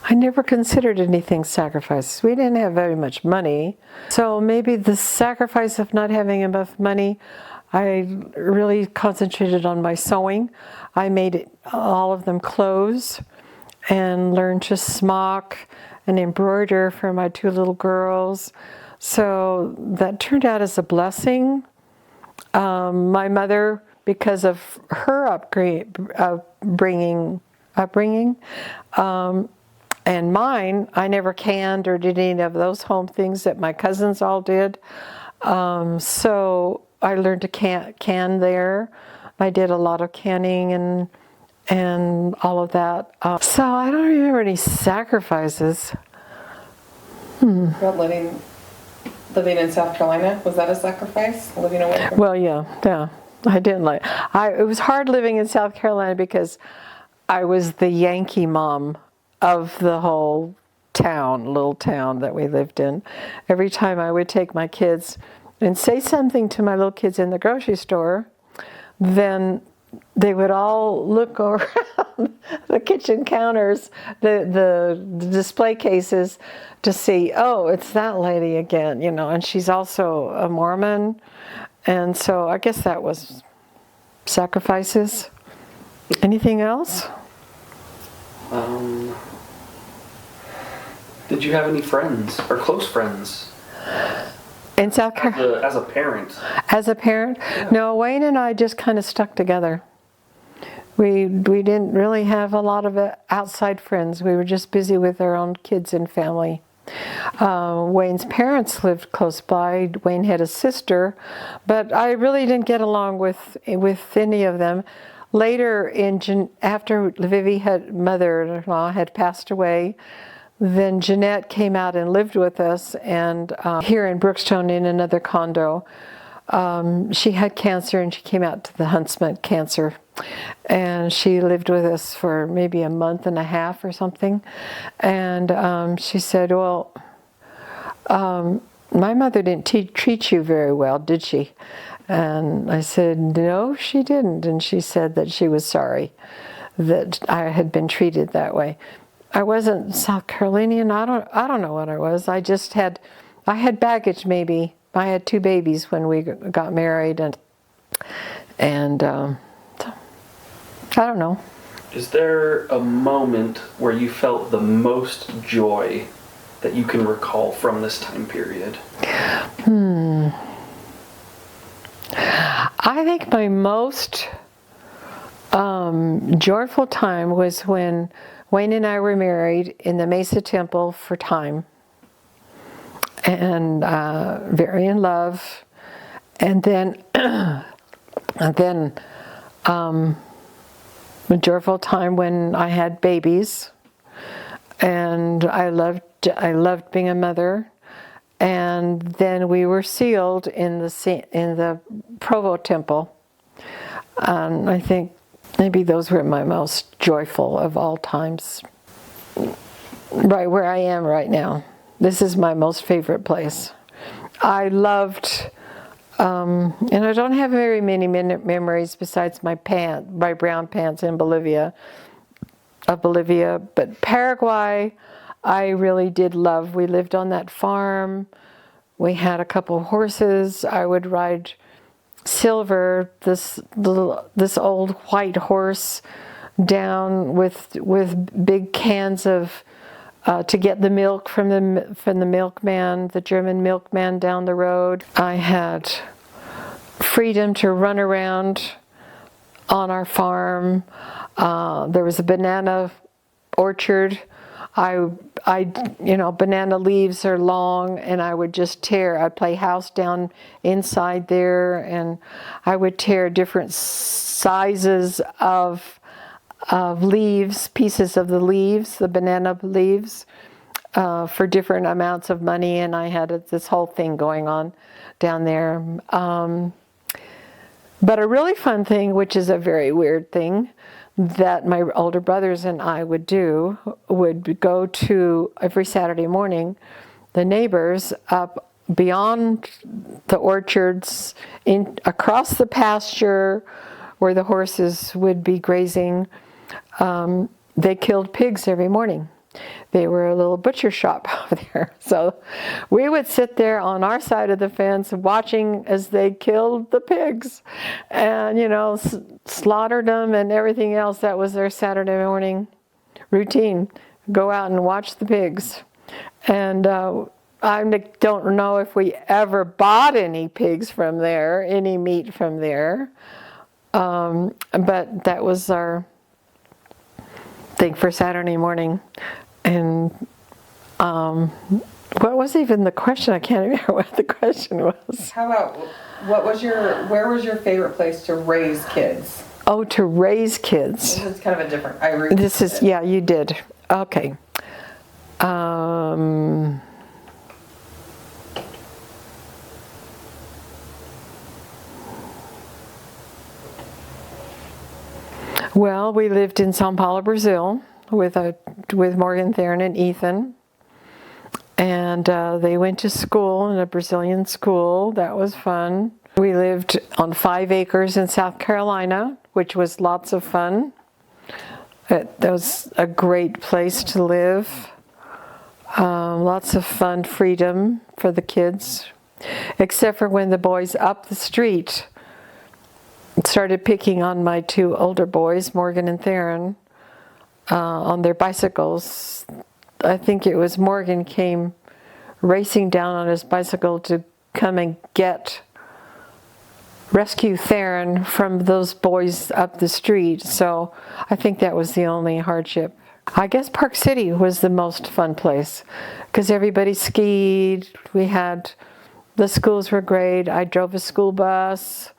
I never considered anything sacrifices. We didn't have very much money. So maybe the sacrifice of not having enough money, I really concentrated on my sewing. I made all of them clothes and learned to smock and embroider for my 2 little girls. So that turned out as a blessing. My mother, because of her upbringing, and mine, I never canned or did any of those home things that my cousins all did. So I learned to can there. I did a lot of canning and all of that. So I don't remember any sacrifices. About living in South Carolina, was that a sacrifice? Living away from? Well, yeah. I didn't like. It was hard living in South Carolina because I was the Yankee mom of the whole little town that we lived in. Every time I would take my kids and say something to my little kids in the grocery store, then they would all look around the kitchen counters, the display cases, to see, oh, it's that lady again, and she's also a Mormon. And so I guess that was sacrifices. Anything else? Did you have any friends or close friends In South Carolina? as a parent? As a parent? Yeah. No, Wayne and I just kind of stuck together. We didn't really have a lot of outside friends. We were just busy with our own kids and family. Wayne's parents lived close by. Wayne had a sister, but I really didn't get along with any of them. Later, after mother-in-law had passed away, then Jeanette came out and lived with us, and here in Brookstone in another condo. She had cancer, and she came out to the Huntsman cancer, and she lived with us for maybe a month and a half or something. And she said, well, my mother didn't treat you very well, did she? And I said, no, she didn't. And she said that she was sorry that I had been treated that way. I wasn't South Carolinian. I don't know what I was. I had baggage maybe. I had 2 babies when we got married, and I don't know. Is there a moment where you felt the most joy that you can recall from this time period? I think my most joyful time was when Wayne and I were married in the Mesa Temple for time, and very in love. And then, a joyful time when I had babies, and I loved being a mother. And then we were sealed in the Provo Temple. I think maybe those were my most joyful of all times. Right where I am right now. This is my most favorite place. I loved, and I don't have very many memories besides my brown pants in Bolivia, but Paraguay, I really did love. We lived on that farm. We had a couple of horses. I would ride Silver, this old white horse, down with big cans of to get the milk from the milkman, the German milkman down the road. I had freedom to run around on our farm. There was a banana orchard. Banana leaves are long, and I would just tear. I'd play house down inside there, and I would tear different sizes of leaves, pieces of the leaves, the banana leaves, for different amounts of money, and I had this whole thing going on down there. But a really fun thing, which is a very weird thing, that my older brothers and I would do, would go to every Saturday morning, the neighbors up beyond the orchards, across the pasture where the horses would be grazing. They killed pigs every morning. They were a little butcher shop over there. So we would sit there on our side of the fence watching as they killed the pigs and, slaughtered them and everything else. That was their Saturday morning routine. Go out and watch the pigs. And I don't know if we ever bought any pigs from there, any meat from there. But that was our thing for Saturday morning. And what was even the question? I can't remember what the question was. How about, where was your favorite place to raise kids? Oh, to raise kids. This is kind of a different, Yeah, you did. Okay. Well, we lived in São Paulo, Brazil, with Morgan Theron and Ethan, and they went to school in a Brazilian school. That was fun. We lived on 5 acres in South Carolina, which was lots of fun. That was a great place to live. Lots of fun, freedom for the kids, except for when the boys up the street started picking on my 2 older boys, Morgan and Theron, on their bicycles. I think it was Morgan came racing down on his bicycle to come and rescue Theron from those boys up the street. So I think that was the only hardship. I guess Park City was the most fun place because everybody skied. The schools were great. I drove a school bus.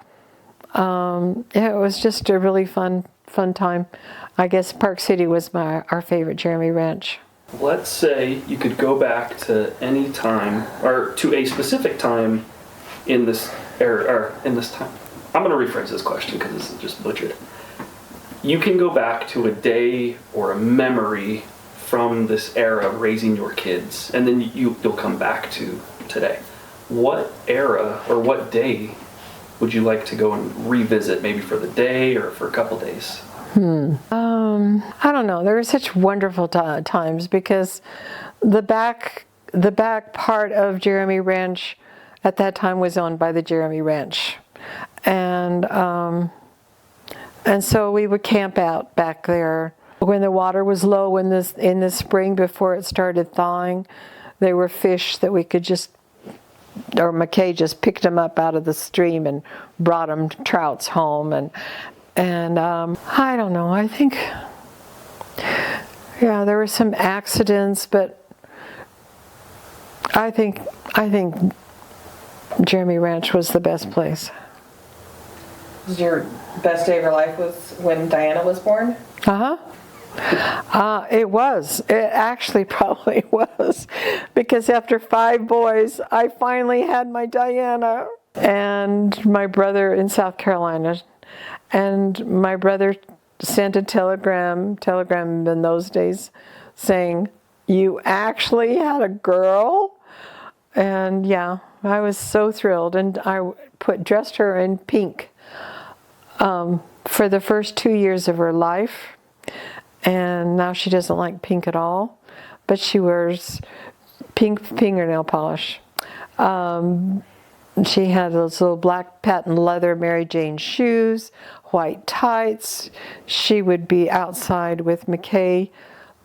It was just a really fun time. I guess Park City was our favorite Jeremy Ranch. Let's say you could go back to any time, or to a specific time in this era, or in this time. I'm going to rephrase this question because this is just butchered. You can go back to a day or a memory from this era of raising your kids, and then you'll come back to today. What era or what day would you like to go and revisit, maybe for the day or for a couple days? I don't know. There were such wonderful times because the back part of Jeremy Ranch at that time was owned by the Jeremy Ranch, and so we would camp out back there when the water was low in the spring before it started thawing. There were fish that we could McKay just picked them up out of the stream and brought them trouts home, and I don't know. I think, yeah, there were some accidents, but I think Jeremy Ranch was the best place. Your best day of your life was when Diana was born? It was. It actually probably was. Because after 5 boys, I finally had my Diana. And my brother in South Carolina. And my brother sent a telegram in those days, saying, "You actually had a girl?" And yeah, I was so thrilled. And I dressed her in pink for the first 2 years of her life. And now she doesn't like pink at all, but she wears pink fingernail polish. She had those little black patent leather Mary Jane shoes, white tights. She would be outside with McKay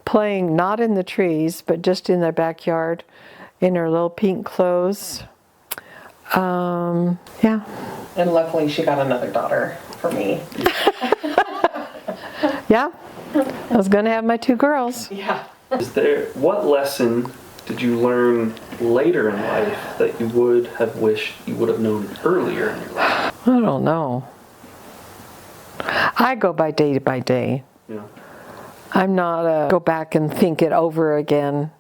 playing, not in the trees, but just in their backyard in her little pink clothes. Yeah. And luckily she got another daughter for me. Yeah. I was going to have my 2 girls. Yeah. What lesson did you learn later in life that you would have wished you would have known earlier in your life? I don't know. I go by day. Yeah. I'm not go back and think it over again.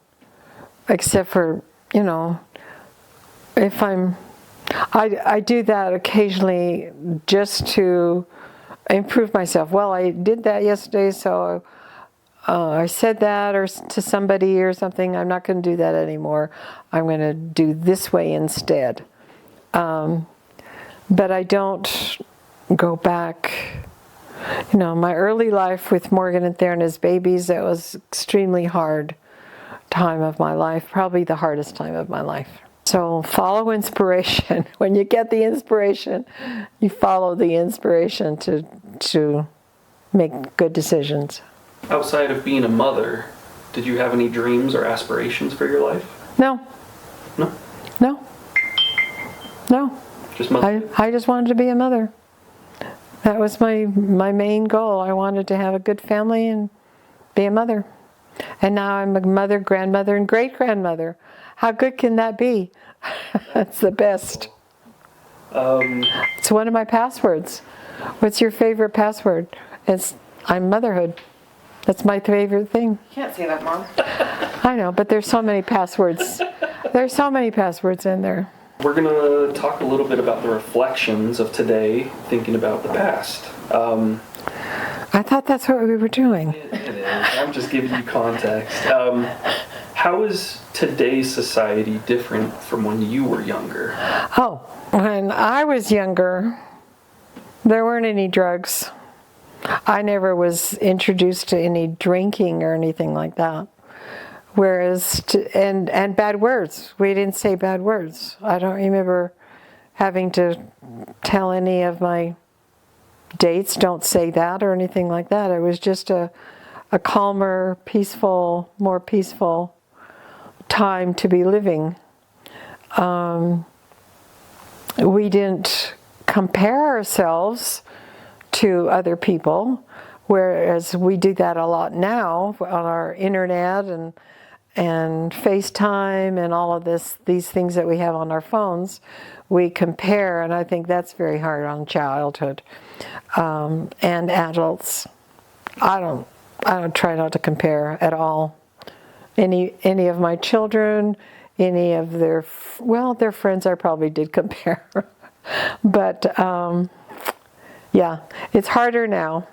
Except for, if I do that occasionally just to improve myself. Well, I did that yesterday, so I said that or to somebody or something. I'm not going to do that anymore. I'm going to do this way instead. But I don't go back. My early life with Morgan and Theron as babies, it was extremely hard time of my life, probably the hardest time of my life. So follow inspiration. When you get the inspiration, you follow the inspiration to make good decisions. Outside of being a mother, did you have any dreams or aspirations for your life? No, No? no, no. Just mother? I just wanted to be a mother. That was my main goal. I wanted to have a good family and be a mother. And now I'm a mother, grandmother, and great-grandmother. How good can that be? That's the best. It's one of my passwords. What's your favorite password? I'm motherhood. That's my favorite thing. You can't say that, Mom. I know, but there's so many passwords. There's so many passwords in there. We're going to talk a little bit about the reflections of today, thinking about the past. I thought that's what we were doing. It is. I'm just giving you context. How is today's society different from when you were younger? Oh, when I was younger, there weren't any drugs. I never was introduced to any drinking or anything like that. Whereas, and bad words. We didn't say bad words. I don't remember having to tell any of my dates, don't say that or anything like that. It was just a calmer, peaceful, more peaceful time to be living. We didn't compare ourselves to other people, whereas we do that a lot now on our internet and FaceTime and all of these things that we have on our phones. We compare, and I think that's very hard on childhood and adults. I don't try not to compare at all. Any of my children, any of their friends, I probably did compare. But yeah, it's harder now.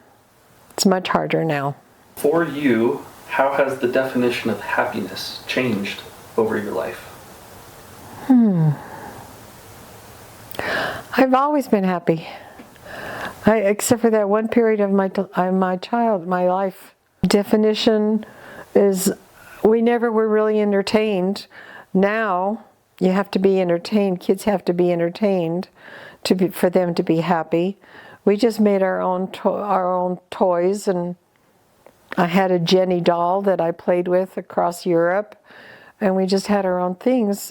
It's much harder now. For you, how has the definition of happiness changed over your life? I've always been happy, except for that one period of my life. Definition is we never were really entertained. Now you have to be entertained. Kids have to be entertained for them to be happy. We just made our own toys, and I had a Jenny doll that I played with across Europe, and we just had our own things.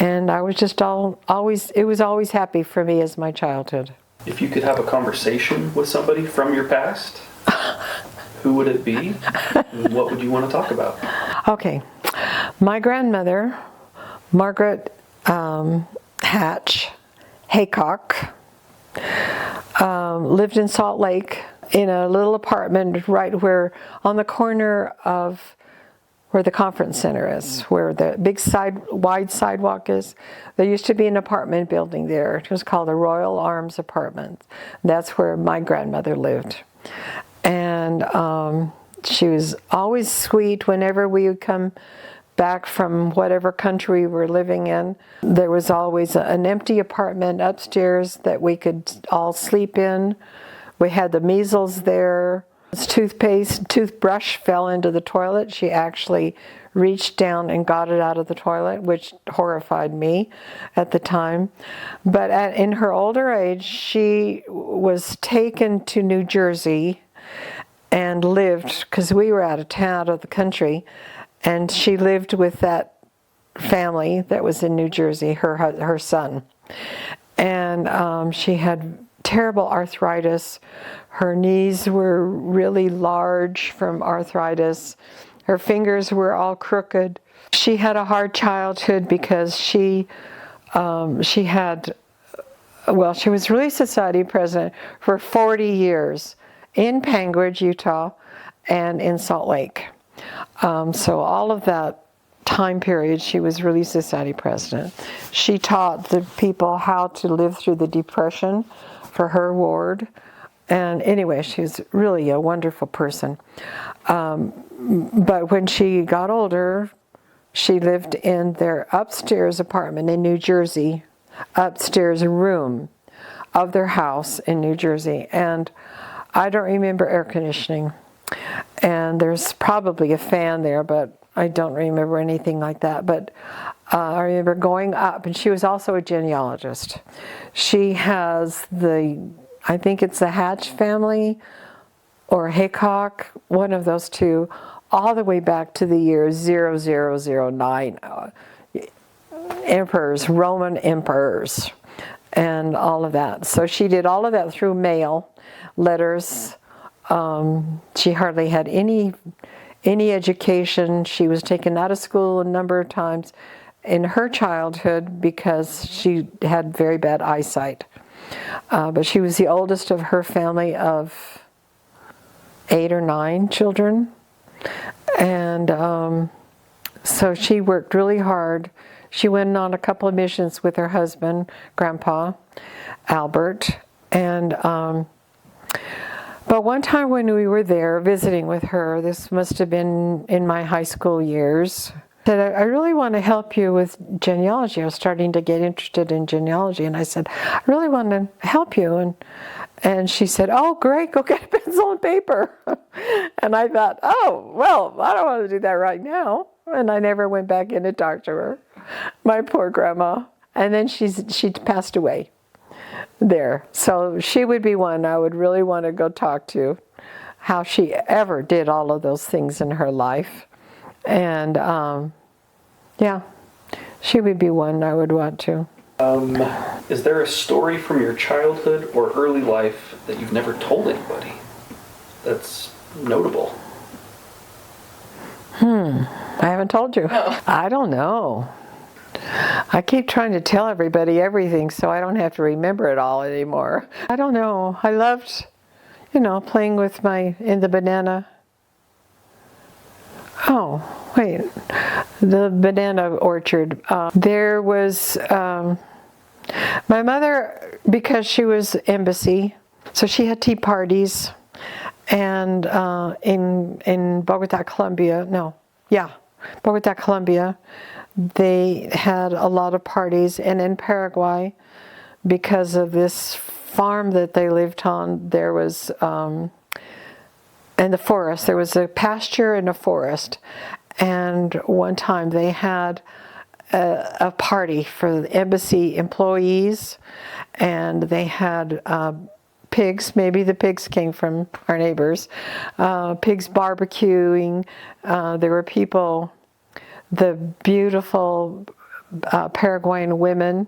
And I was just it was always happy for me as my childhood. If you could have a conversation with somebody from your past, who would it be? And what would you want to talk about? Okay. My grandmother, Margaret Hatch Haycock, lived in Salt Lake in a little apartment right on the corner of where the conference center is, where the big wide sidewalk is. There used to be an apartment building there. It was called the Royal Arms Apartment. That's where my grandmother lived. And she was always sweet whenever we would come back from whatever country we were living in. There was always an empty apartment upstairs that we could all sleep in. We had the measles there. Toothbrush fell into the toilet. She actually reached down and got it out of the toilet, which horrified me at the time. But in her older age, she was taken to New Jersey and lived, because we were out of the country, and she lived with that family that was in New Jersey, her son. And she had terrible arthritis. Her knees were really large from arthritis. Her fingers were all crooked. She had a hard childhood because she was Relief Society president for 40 years in Panguitch, Utah, and in Salt Lake. So all of that time period, she was Relief Society president. She taught the people how to live through the Depression for her ward. And anyway, she was really a wonderful person. But when she got older, she lived in their upstairs apartment in New Jersey, upstairs room. of their house in New Jersey, and I don't remember air conditioning. And there's probably a fan there, but I don't remember anything like that. But I remember going up, and she was also a genealogist. She has I think it's the Hatch family or Haycock, one of those two, all the way back to the year 0009. Emperors, Roman emperors, and all of that. So she did all of that through mail, letters. She hardly had any education. She was taken out of school a number of times in her childhood because she had very bad eyesight. But she was the oldest of her family of 8 or 9 children. And so she worked really hard. She went on a couple of missions with her husband, Grandpa Albert. And but one time when we were there visiting with her, this must have been in my high school years, said, I really want to help you with genealogy. I was starting to get interested in genealogy, and I said, I really want to help you. And she said, oh, great, go get a pencil and paper. And I thought, oh, well, I don't want to do that right now. And I never went back in to talk to her. My poor grandma. And then she passed away there. So she would be one I would really want to go talk to, how she ever did all of those things in her life. And yeah, she would be one I would want to. Is there a story from your childhood or early life that you've never told anybody that's notable? I haven't told you. No. I don't know. I keep trying to tell everybody everything so I don't have to remember it all anymore. I don't know. I loved, playing with in the banana. Oh, wait. The banana orchard. There was, my mother, because she was embassy, so she had tea parties. And in Bogota, Colombia, Bogota, Colombia, they had a lot of parties. And in Paraguay, because of this farm that they lived on, there was, in the forest, there was a pasture and a forest. And one time they had a party for the embassy employees, and they had pigs. Maybe the pigs came from our neighbors. Pigs barbecuing. There were people, the beautiful Paraguayan women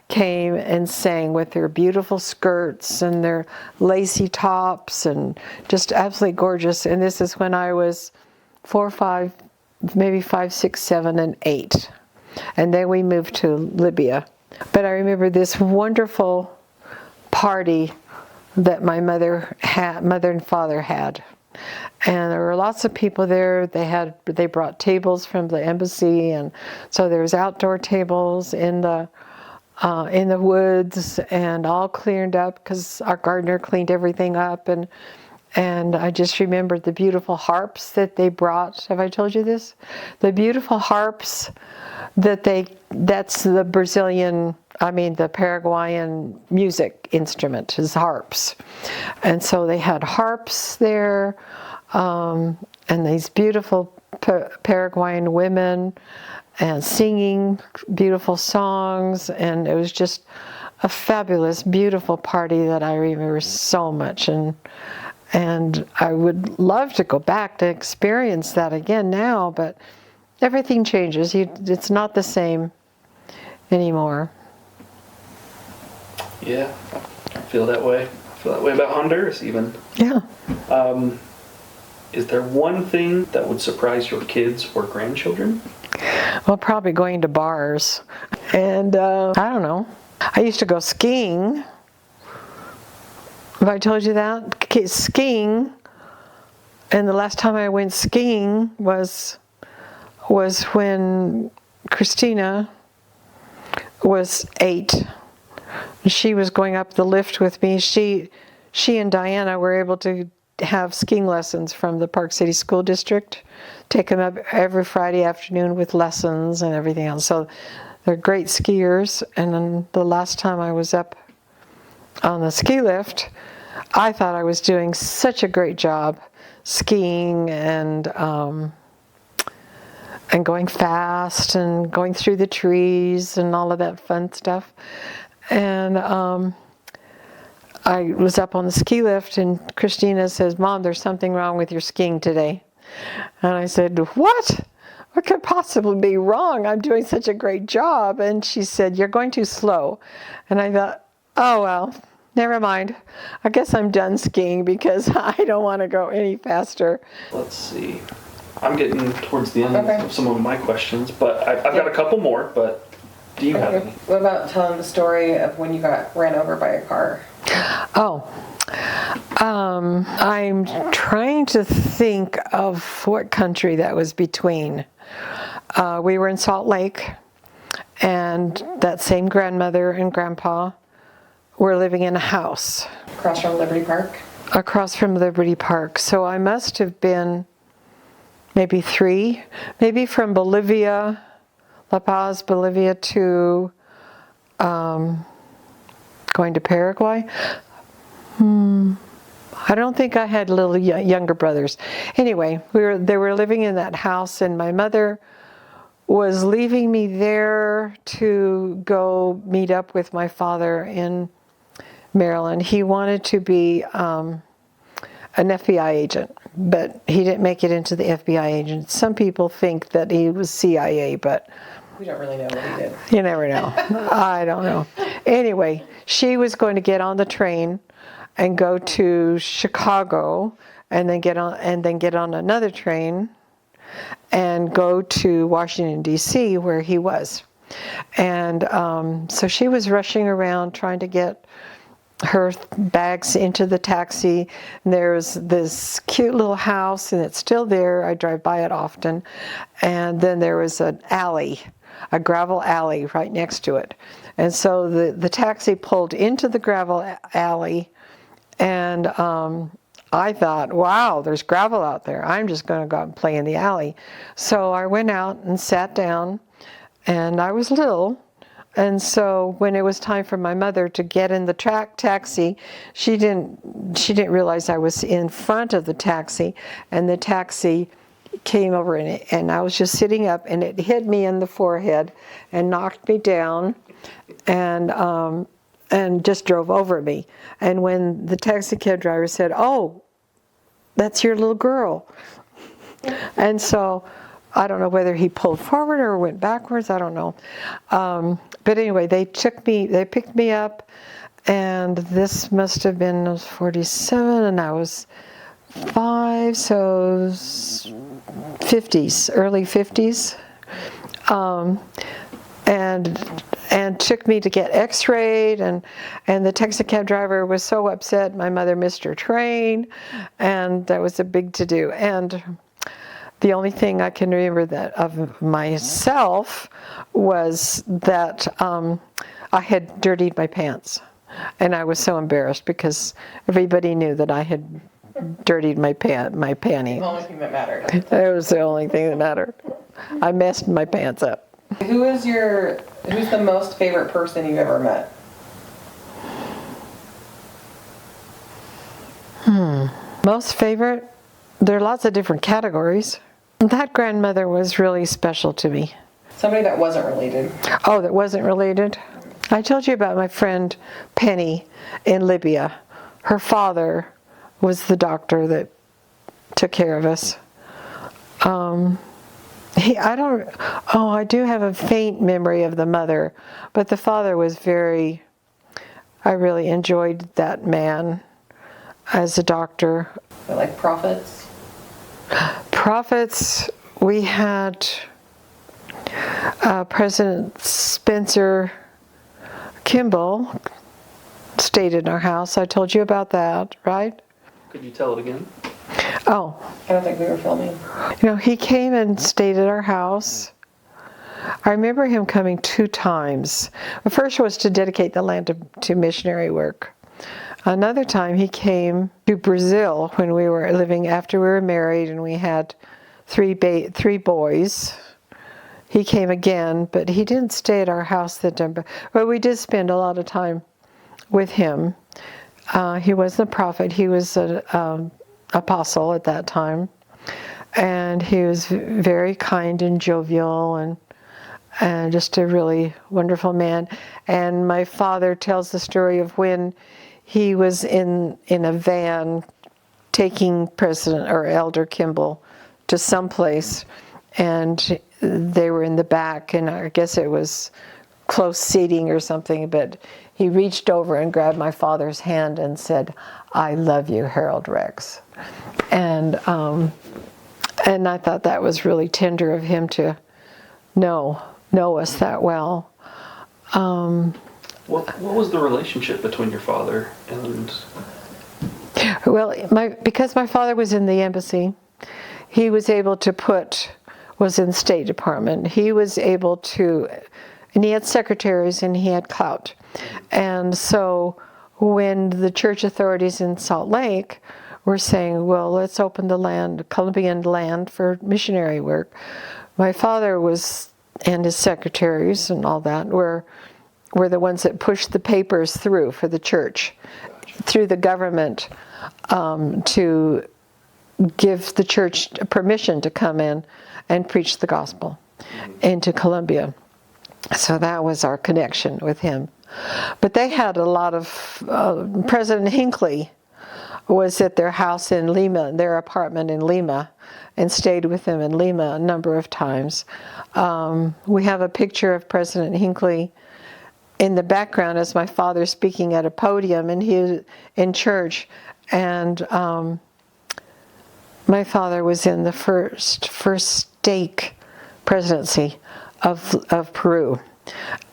came and sang with their beautiful skirts and their lacy tops, and just absolutely gorgeous. And this is when I was 4, 5, maybe 5, 6, 7, and 8. And then we moved to Libya. But I remember this wonderful party that my mother and father had. And there were lots of people there. They brought tables from the embassy, and so there was outdoor tables in the woods, and all cleared up because our gardener cleaned everything up. And I just remembered the beautiful harps that they brought. Have I told you this? The beautiful harps that's the the Paraguayan music instrument is harps. And so they had harps there, and these beautiful Paraguayan women and singing beautiful songs. And it was just a fabulous, beautiful party that I remember so much. And I would love to go back to experience that again now, but everything changes. It's not the same anymore. Yeah, I feel that way. I feel that way about Honduras even. Yeah. Is there one thing that would surprise your kids or grandchildren? Well, probably going to bars. And I don't know. I used to go skiing. Have I told you that? Skiing. And the last time I went skiing was when Christina was 8. She was going up the lift with me. She and Diana were able to have skiing lessons from the Park City School District. Take them up every Friday afternoon with lessons and everything else. So they're great skiers. And then the last time I was up on the ski lift, I thought I was doing such a great job skiing and going fast and going through the trees and all of that fun stuff. And I was up on the ski lift and Christina says, "Mom, there's something wrong with your skiing today." And I said, "What? What could possibly be wrong? I'm doing such a great job." And she said, "You're going too slow." And I thought, oh, well, never mind. I guess I'm done skiing because I don't want to go any faster. Let's see. I'm getting towards the end Okay. of some of my questions, but I've got a couple more, but do you have Okay. any? What about telling the story of when you got ran over by a car? Oh, I'm trying to think of what country that was between. We were in Salt Lake, and that same grandmother and grandpa were living in a house Across from Liberty Park? across from Liberty Park. So I must have been maybe 3, maybe from Bolivia, La Paz, Bolivia to going to Paraguay. I don't think I had little younger brothers. Anyway, they were living in that house, and my mother was leaving me there to go meet up with my father in Maryland. He wanted to be an FBI agent, but he didn't make it into the FBI agent. Some people think that he was CIA, but We don't really know what he did. you never know. I don't know. Anyway, she was going to get on the train and go to Chicago, and then get on another train and go to Washington, D.C., where he was. And so she was rushing around trying to get her bags into the taxi. And there's this cute little house, and it's still there. I drive by it often. And then there was an alley, a gravel alley right next to it. And so the taxi pulled into the gravel alley, and I thought, wow, there's gravel out there. I'm just going to go out and play in the alley. So I went out and sat down, and I was little. And so when it was time for my mother to get in the taxi, she didn't realize I was in front of the taxi, and the taxi came over, and I was just sitting up, and it hit me in the forehead and knocked me down, and just drove over me. And when the taxi cab driver said, "Oh, that's your little girl," and so I don't know whether he pulled forward or went backwards. I don't know. But anyway, they picked me up, and this must have been, I was 47, and I was 5, so 50s, early 50s. And took me to get x-rayed, and the taxi cab driver was so upset my mother missed her train, and that was a big to-do. And the only thing I can remember that of myself was that I had dirtied my pants, and I was so embarrassed because everybody knew that I had dirtied my panties. The only thing that mattered. It was the only thing that mattered. I messed my pants up. Who's the most favorite person you ever met? Most favorite? There are lots of different categories. That grandmother was really special to me. Somebody that wasn't related. Oh, that wasn't related? I told you about my friend Penny in Libya. Her father was the doctor that took care of us. I do have a faint memory of the mother, but the father was I really enjoyed that man as a doctor. They're like prophets. Prophets, we had President Spencer Kimball stayed in our house. I told you about that, right? Could you tell it again? Oh, I don't think we were filming. he came and stayed at our house. I remember him coming 2 times. The first was to dedicate the land to missionary work. Another time he came to Brazil when we were living, after we were married, and we had 3 boys. He came again, but he didn't stay at our house that time. But we did spend a lot of time with him. He wasn't a prophet. He was an apostle at that time. And he was very kind and jovial and just a really wonderful man. And my father tells the story of when he was in a van taking President or Elder Kimball to someplace, and they were in the back, and I guess it was close seating or something, but he reached over and grabbed my father's hand and said, "I love you, Harold Rex." And I thought that was really tender of him to know us that well. What was the relationship between your father and? Well, because my father was in the embassy, he was able to was in the State Department. He was able to, and he had secretaries and he had clout. And so when the church authorities in Salt Lake were saying, well, let's open the land, Colombian land for missionary work, my father and his secretaries and all that were the ones that pushed the papers through for the church, through the government, to give the church permission to come in and preach the gospel into Colombia. So that was our connection with him. But they had a lot of, President Hinckley was at their house in Lima, their apartment in Lima, and stayed with them in Lima a number of times. We have a picture of President Hinckley in the background as my father speaking at a podium, and he in church. And my father was in the first stake presidency of Peru.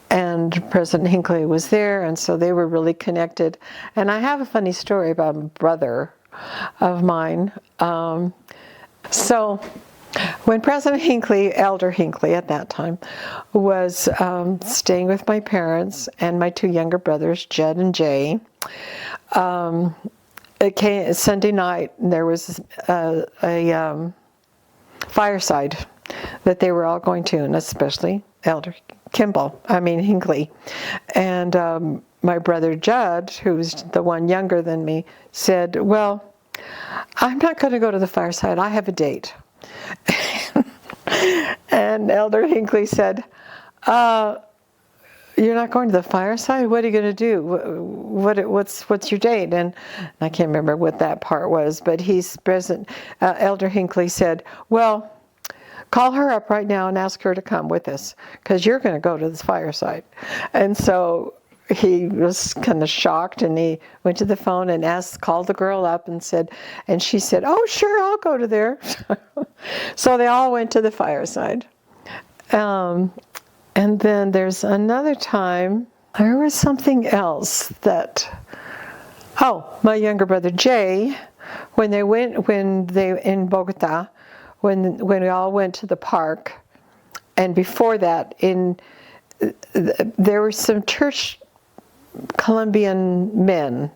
And President Hinckley was there, and so they were really connected. And I have a funny story about a brother of mine. So when President Hinckley, Elder Hinckley at that time, was staying with my parents and my two younger brothers, Jed and Jay, it came Sunday night, and there was a fireside that they were all going to, and especially Elder Hinckley. And my brother Judd, who was the one younger than me, said, well, I'm not going to go to the fireside. I have a date. And Elder Hinckley said, you're not going to the fireside? What are you going to do? What's your date? And I can't remember what that part was, but Elder Hinckley said, well, call her up right now and ask her to come with us, because you're going to go to this fireside. And so he was kind of shocked, and he went to the phone and called the girl up and she said, oh, sure, I'll go to there. So they all went to the fireside. And then there's another time, there was something else my younger brother Jay, when they in Bogota, when we all went to the park, and before that, there were some church Colombian men,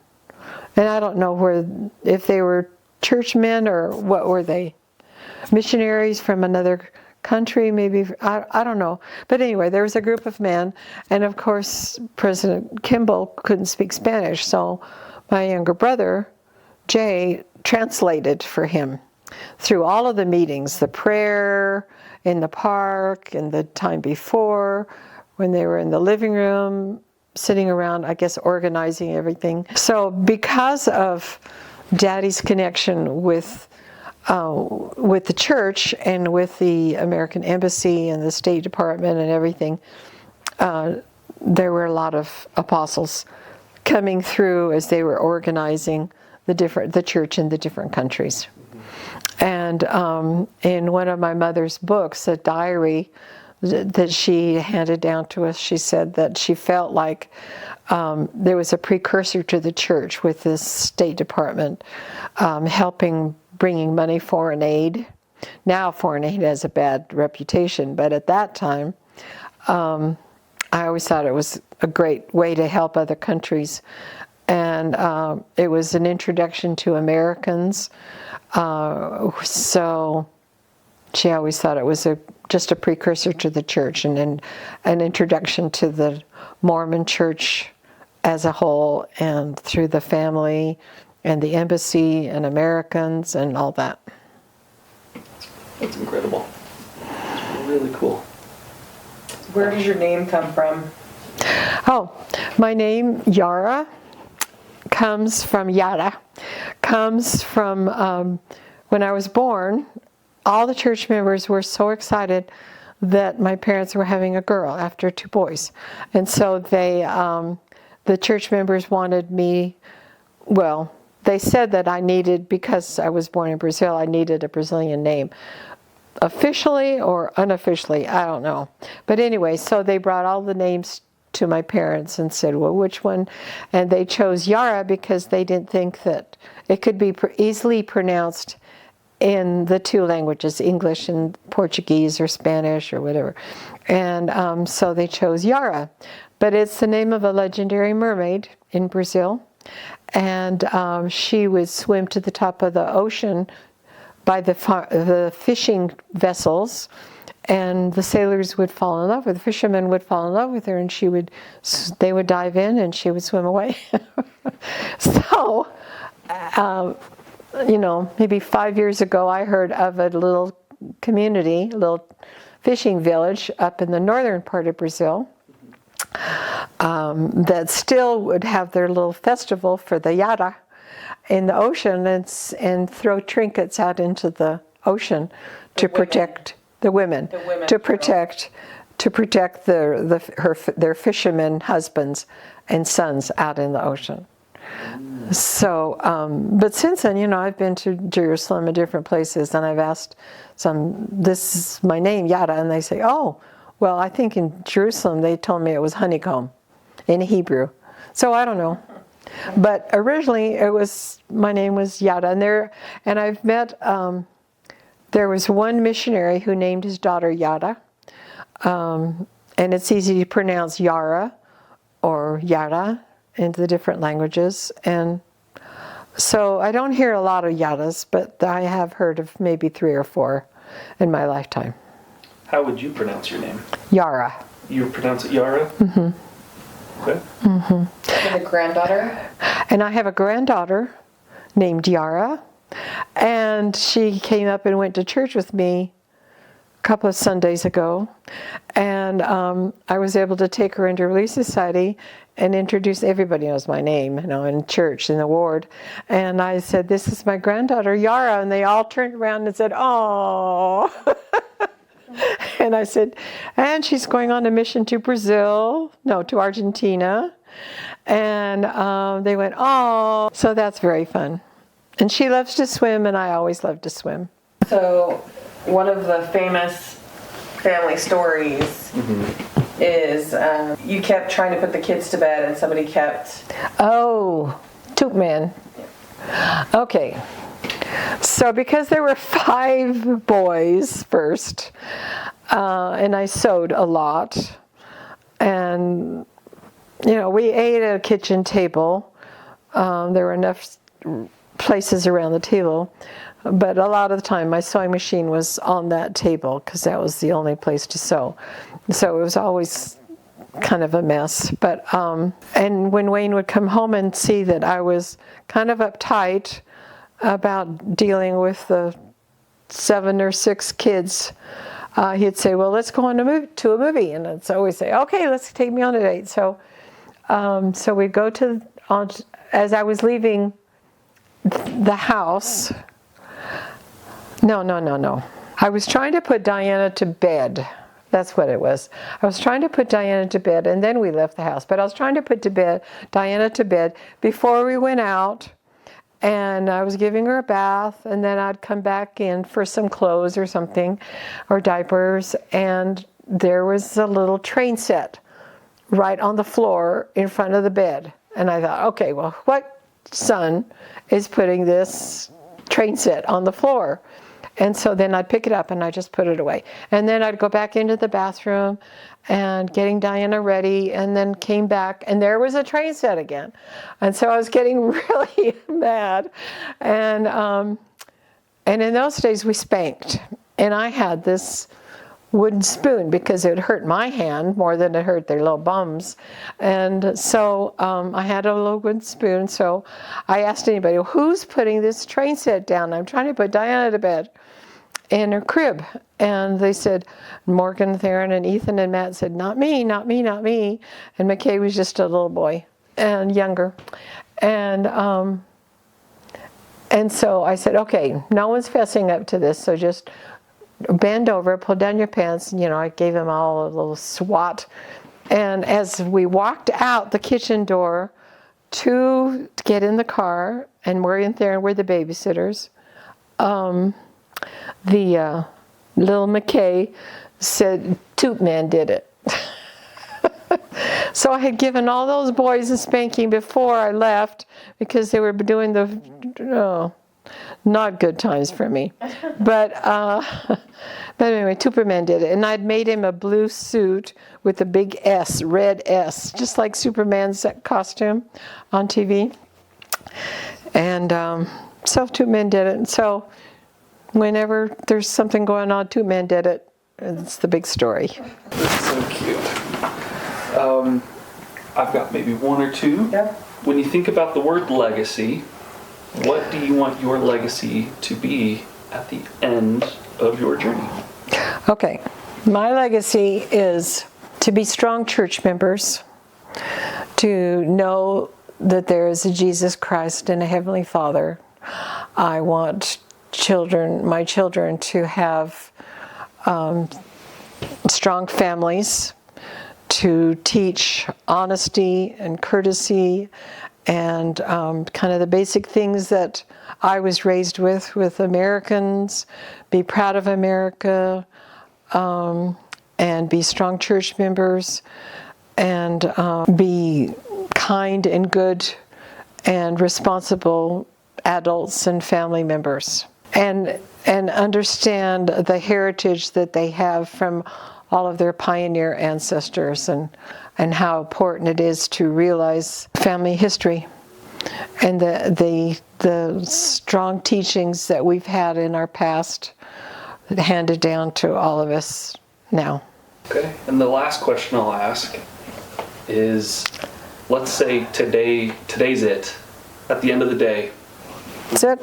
and I don't know if they were church men or what were they, missionaries from another country, maybe, I don't know. But anyway, there was a group of men, and of course President Kimball couldn't speak Spanish, so my younger brother Jay translated for him through all of the meetings, the prayer in the park, and the time before, when they were in the living room, sitting around, I guess, organizing everything. So because of Daddy's connection with the church and with the American Embassy and the State Department and everything, there were a lot of apostles coming through as they were organizing the church in the different countries. And in one of my mother's books, a diary that she handed down to us, she said that she felt like there was a precursor to the church with this State Department bringing money, foreign aid. Now foreign aid has a bad reputation, but at that time, I always thought it was a great way to help other countries. And it was an introduction to Americans. So she always thought it was just a precursor to the church, and an introduction to the Mormon church as a whole, and through the family and the embassy and Americans and all that. That's incredible. It's really cool. Where does your name come from? Oh, my name, Yara, comes from Yara. Comes from when I was born, all the church members were so excited that my parents were having a girl after 2 boys. And so the church members wanted me, well, they said that I needed, because I was born in Brazil, I needed a Brazilian name. Officially or unofficially, I don't know. But anyway, so they brought all the names to my parents and said, well, which one? And they chose Yara because they didn't think that it could be easily pronounced in the 2 languages, English and Portuguese or Spanish or whatever. And so they chose Yara. But it's the name of a legendary mermaid in Brazil. And she would swim to the top of the ocean by the fishing vessels, and the sailors would fall in love with her. The fishermen would fall in love with her, and they would dive in and she would swim away. So, maybe 5 years ago, I heard of a little community, a little fishing village up in the northern part of Brazil, that still would have their little festival for the Yara in the ocean and throw trinkets out into the ocean to protect the women, to protect their fishermen husbands and sons out in the ocean. So, but since then, I've been to Jerusalem and different places, and I've asked this is my name, Yara, and they say, oh, well, I think in Jerusalem they told me it was honeycomb in Hebrew. So I don't know. But originally my name was Yara, and I've met, there was one missionary who named his daughter Yara, and it's easy to pronounce Yara or Yara in the different languages. And so I don't hear a lot of Yaras, but I have heard of maybe 3 or 4 in my lifetime. How would you pronounce your name? Yara. You pronounce it Yara? Mm-hmm. Okay. Mm-hmm. And a granddaughter? And I have a granddaughter named Yara, and she came up and went to church with me a couple of Sundays ago, and I was able to take her into Relief Society and introduce, everybody knows my name, in church, in the ward, and I said, this is my granddaughter Yara, and they all turned around and said, oh. And I said, and she's going on a mission to to Argentina. And they went, oh. So that's very fun. And she loves to swim, and I always love to swim. So one of the famous family stories is you kept trying to put the kids to bed, and somebody kept... Oh, Tookman. Okay. So because there were 5 boys first, and I sewed a lot, and we ate at a kitchen table. There were enough places around the table, but a lot of the time my sewing machine was on that table because that was the only place to sew. So it was always kind of a mess. But and when Wayne would come home and see that I was kind of uptight about dealing with the 7 or 6 kids, he'd say, well, let's go on to a movie. And I'd always say, okay, let's take me on a date. So we'd go as I was leaving the house. No. I was trying to put Diana to bed. That's what it was. I was trying to put Diana to bed, and then we left the house. But I was trying to put Diana to bed before we went out. And I was giving her a bath, and then I'd come back in for some clothes or something, or diapers, and there was a little train set right on the floor in front of the bed. And I thought, okay, well, what son is putting this train set on the floor? And so then I'd pick it up and I'd just put it away. And then I'd go back into the bathroom and getting Diana ready, and then came back and there was a train set again. And so I was getting really mad. And in those days we spanked. And I had this wooden spoon because it would hurt my hand more than it hurt their little bums. And so I had a little wooden spoon. So I asked anybody, who's putting this train set down? I'm trying to put Diana to bed in her crib. And they said, Morgan, Theron, and Ethan and Matt said, not me, not me, not me. And McKay was just a little boy and younger. And so I said, okay, no one's fessing up to this, so just bend over, pull down your pants. And, I gave them all a little swat. And as we walked out the kitchen door to get in the car, and Morgan and Theron were the babysitters, the little McKay said, Toot Man did it. So I had given all those boys a spanking before I left because they were doing not good times for me. But anyway, Superman did it. And I'd made him a blue suit with a big S, red S, just like Superman's costume on TV. And so Superman did it. And so whenever there's something going on, Superman did it. It's the big story. That's so cute. I've got maybe one or two. Yeah. When you think about the word legacy, what do you want your legacy to be at the end of your journey? Okay, my legacy is to be strong church members, to know that there is a Jesus Christ and a Heavenly Father. I want my children to have strong families, to teach honesty and courtesy and kind of the basic things that I was raised with Americans, be proud of America, and be strong church members, and be kind and good and responsible adults and family members, and understand the heritage that they have from all of their pioneer ancestors, and how important it is to realize family history and the strong teachings that we've had in our past handed down to all of us now. Okay, and the last question I'll ask is, let's say today's it. At the end of the day, That's it.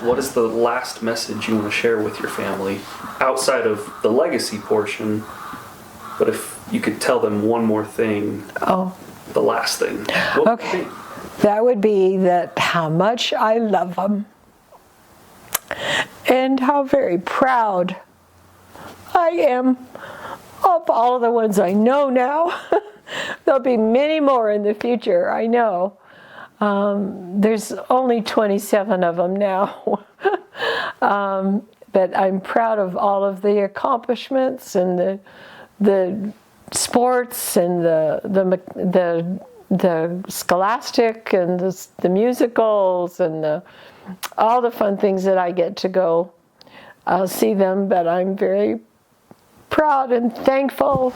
what is the last message you want to share with your family outside of the legacy portion? But if you could tell them one more thing, the last thing. What would it be? That would be that how much I love them and how very proud I am of all of the ones I know now. There'll be many more in the future, I know. There's only 27 of them now. But I'm proud of all of the accomplishments and the sports and the scholastic and the musicals and all the fun things that I get to go see them. But I'm very proud and thankful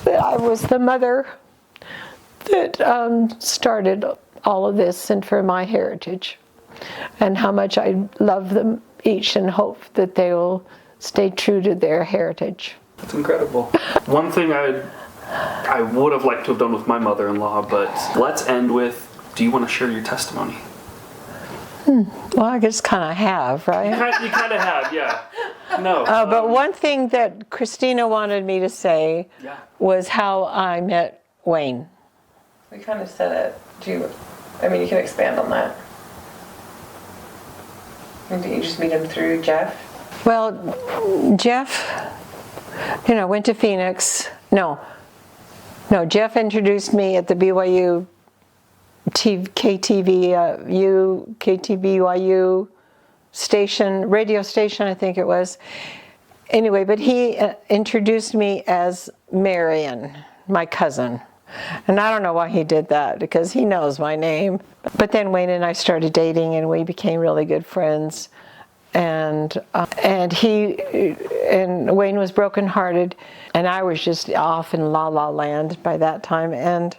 that I was the mother that started all of this and for my heritage, and how much I love them each and hope that they will stay true to their heritage. That's incredible. One thing I would have liked to have done with my mother-in-law, but let's end with, do you want to share your testimony? Well, I just kind of have, right? You kind of have, yeah. No. But one thing that Christina wanted me to say was how I met Wayne. We kind of said it. You can expand on that. Did you just meet him through Jeff? Well, Jeff, went to Phoenix. No, Jeff introduced me at the BYU KTBYU station, radio station, I think it was. Anyway, but he introduced me as Marion, my cousin. And I don't know why he did that, because he knows my name. But then Wayne and I started dating, and we became really good friends. And Wayne was brokenhearted, and I was just off in La La Land by that time. And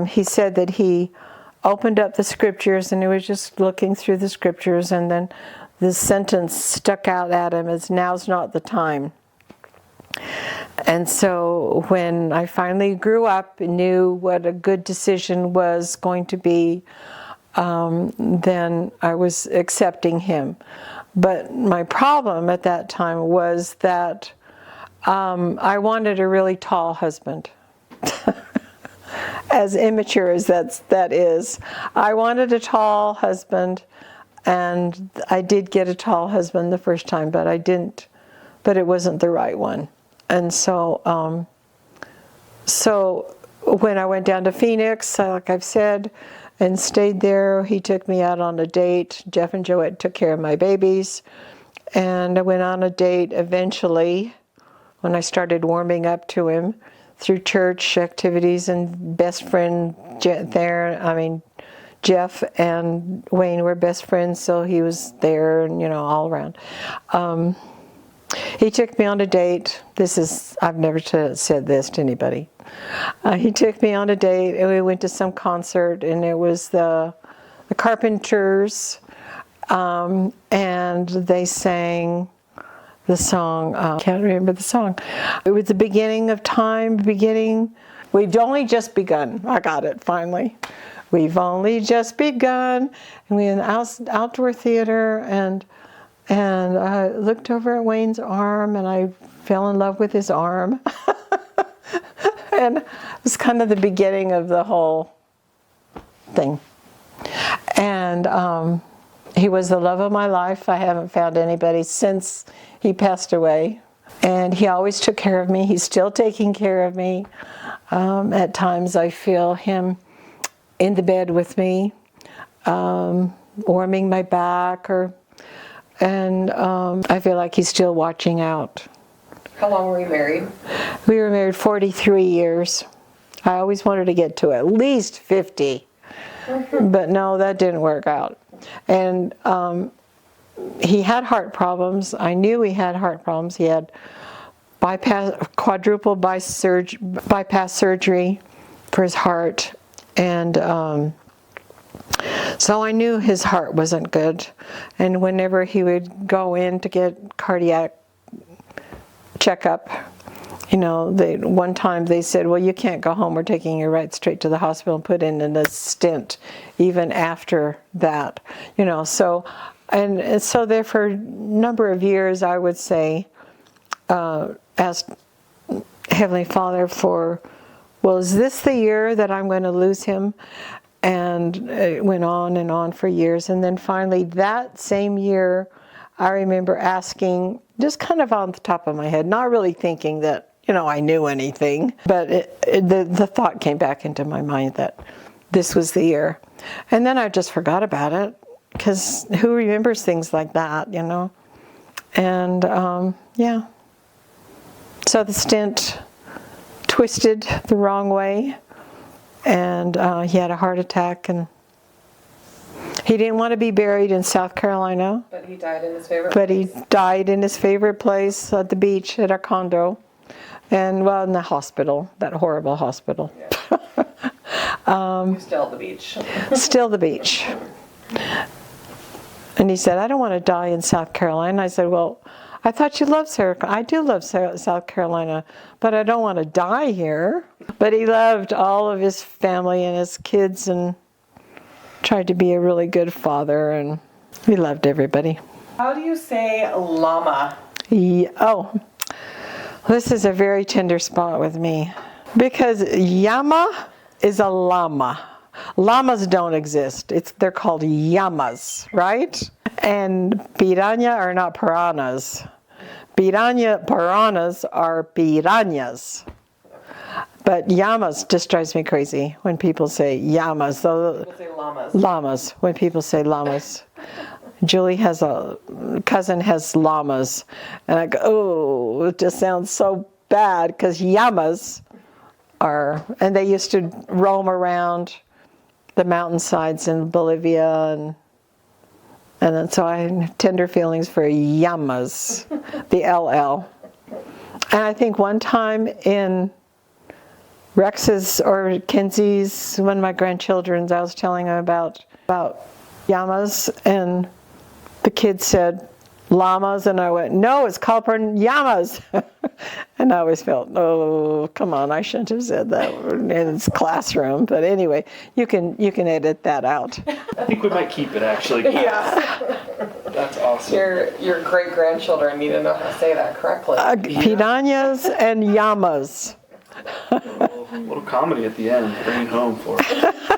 he said that he opened up the scriptures, and he was just looking through the scriptures, and then this sentence stuck out at him as now's not the time. And so when I finally grew up and knew what a good decision was going to be, then I was accepting him. But my problem at that time was that I wanted a really tall husband. As immature as that is, I wanted a tall husband, and I did get a tall husband the first time, but it wasn't the right one. And so, so when I went down to Phoenix, like I've said, and stayed there, he took me out on a date. Jeff and Joette took care of my babies, and I went on a date eventually when I started warming up to him through church activities and best friend there. I mean, Jeff and Wayne were best friends, so he was there, and all around. He took me on a date. I've never said this to anybody. He took me on a date, and we went to some concert, and it was the Carpenters, and they sang the song, can't remember the song. It was the beginning of time, we've only just begun. I got it, finally. We've only just begun. And we were in the outdoor theater, and I looked over at Wayne's arm, and I fell in love with his arm. And it was kind of the beginning of the whole thing. And he was the love of my life. I haven't found anybody since he passed away. And he always took care of me. He's still taking care of me. At times I feel him in the bed with me, warming my back, and I feel like he's still watching out. How long were you married? We were married 43 years. I always wanted to get to at least 50, but no, that didn't work out. And he had heart problems. I knew he had heart problems. He had quadruple bypass surgery for his heart, and so I knew his heart wasn't good. And whenever he would go in to get cardiac checkup, one time they said, well, you can't go home. We're taking you right straight to the hospital and put in a stent even after that. So, and so there for a number of years, I would say, asked Heavenly Father is this the year that I'm going to lose him? And it went on and on for years. And then finally, that same year, I remember asking, just kind of on the top of my head, not really thinking that, I knew anything, but the thought came back into my mind that this was the year. And then I just forgot about it, because who remembers things like that, And, yeah. So the stent twisted the wrong way, and he had a heart attack, and he didn't want to be buried in South Carolina. But he died in his favorite But place. he died in his favorite place at the beach at our condo, and in the hospital, that horrible hospital. Yeah. You're still at the beach. Still the beach. And he said, I don't want to die in South Carolina. I said, well, I thought you loved South Carolina. I do love South Carolina, but I don't want to die here. But he loved all of his family and his kids, and tried to be a really good father, and he loved everybody. How do you say llama? This is a very tender spot with me, because llama is a llama. Llamas don't exist. They're called llamas, right? And piranha are not piranhas. Piranhas are piranhas. But llamas just drives me crazy when people say llamas. People say llamas. Llamas, when people say llamas. Julie has a cousin has llamas, and I go, oh, it just sounds so bad, because llamas and they used to roam around the mountainsides in Bolivia, and then so I have tender feelings for llamas, the LL. And I think one time in Rex's or Kenzie's, one of my grandchildren's, I was telling them about llamas, and the kids said llamas, and I went, no, it's called yamas. And I always felt, oh, come on, I shouldn't have said that in this classroom. But anyway, you can edit that out. I think we might keep it, actually. Yeah. That's awesome. Your great grandchildren need to know how to say that correctly. Piranhas and llamas. A little comedy at the end, bring it home for us.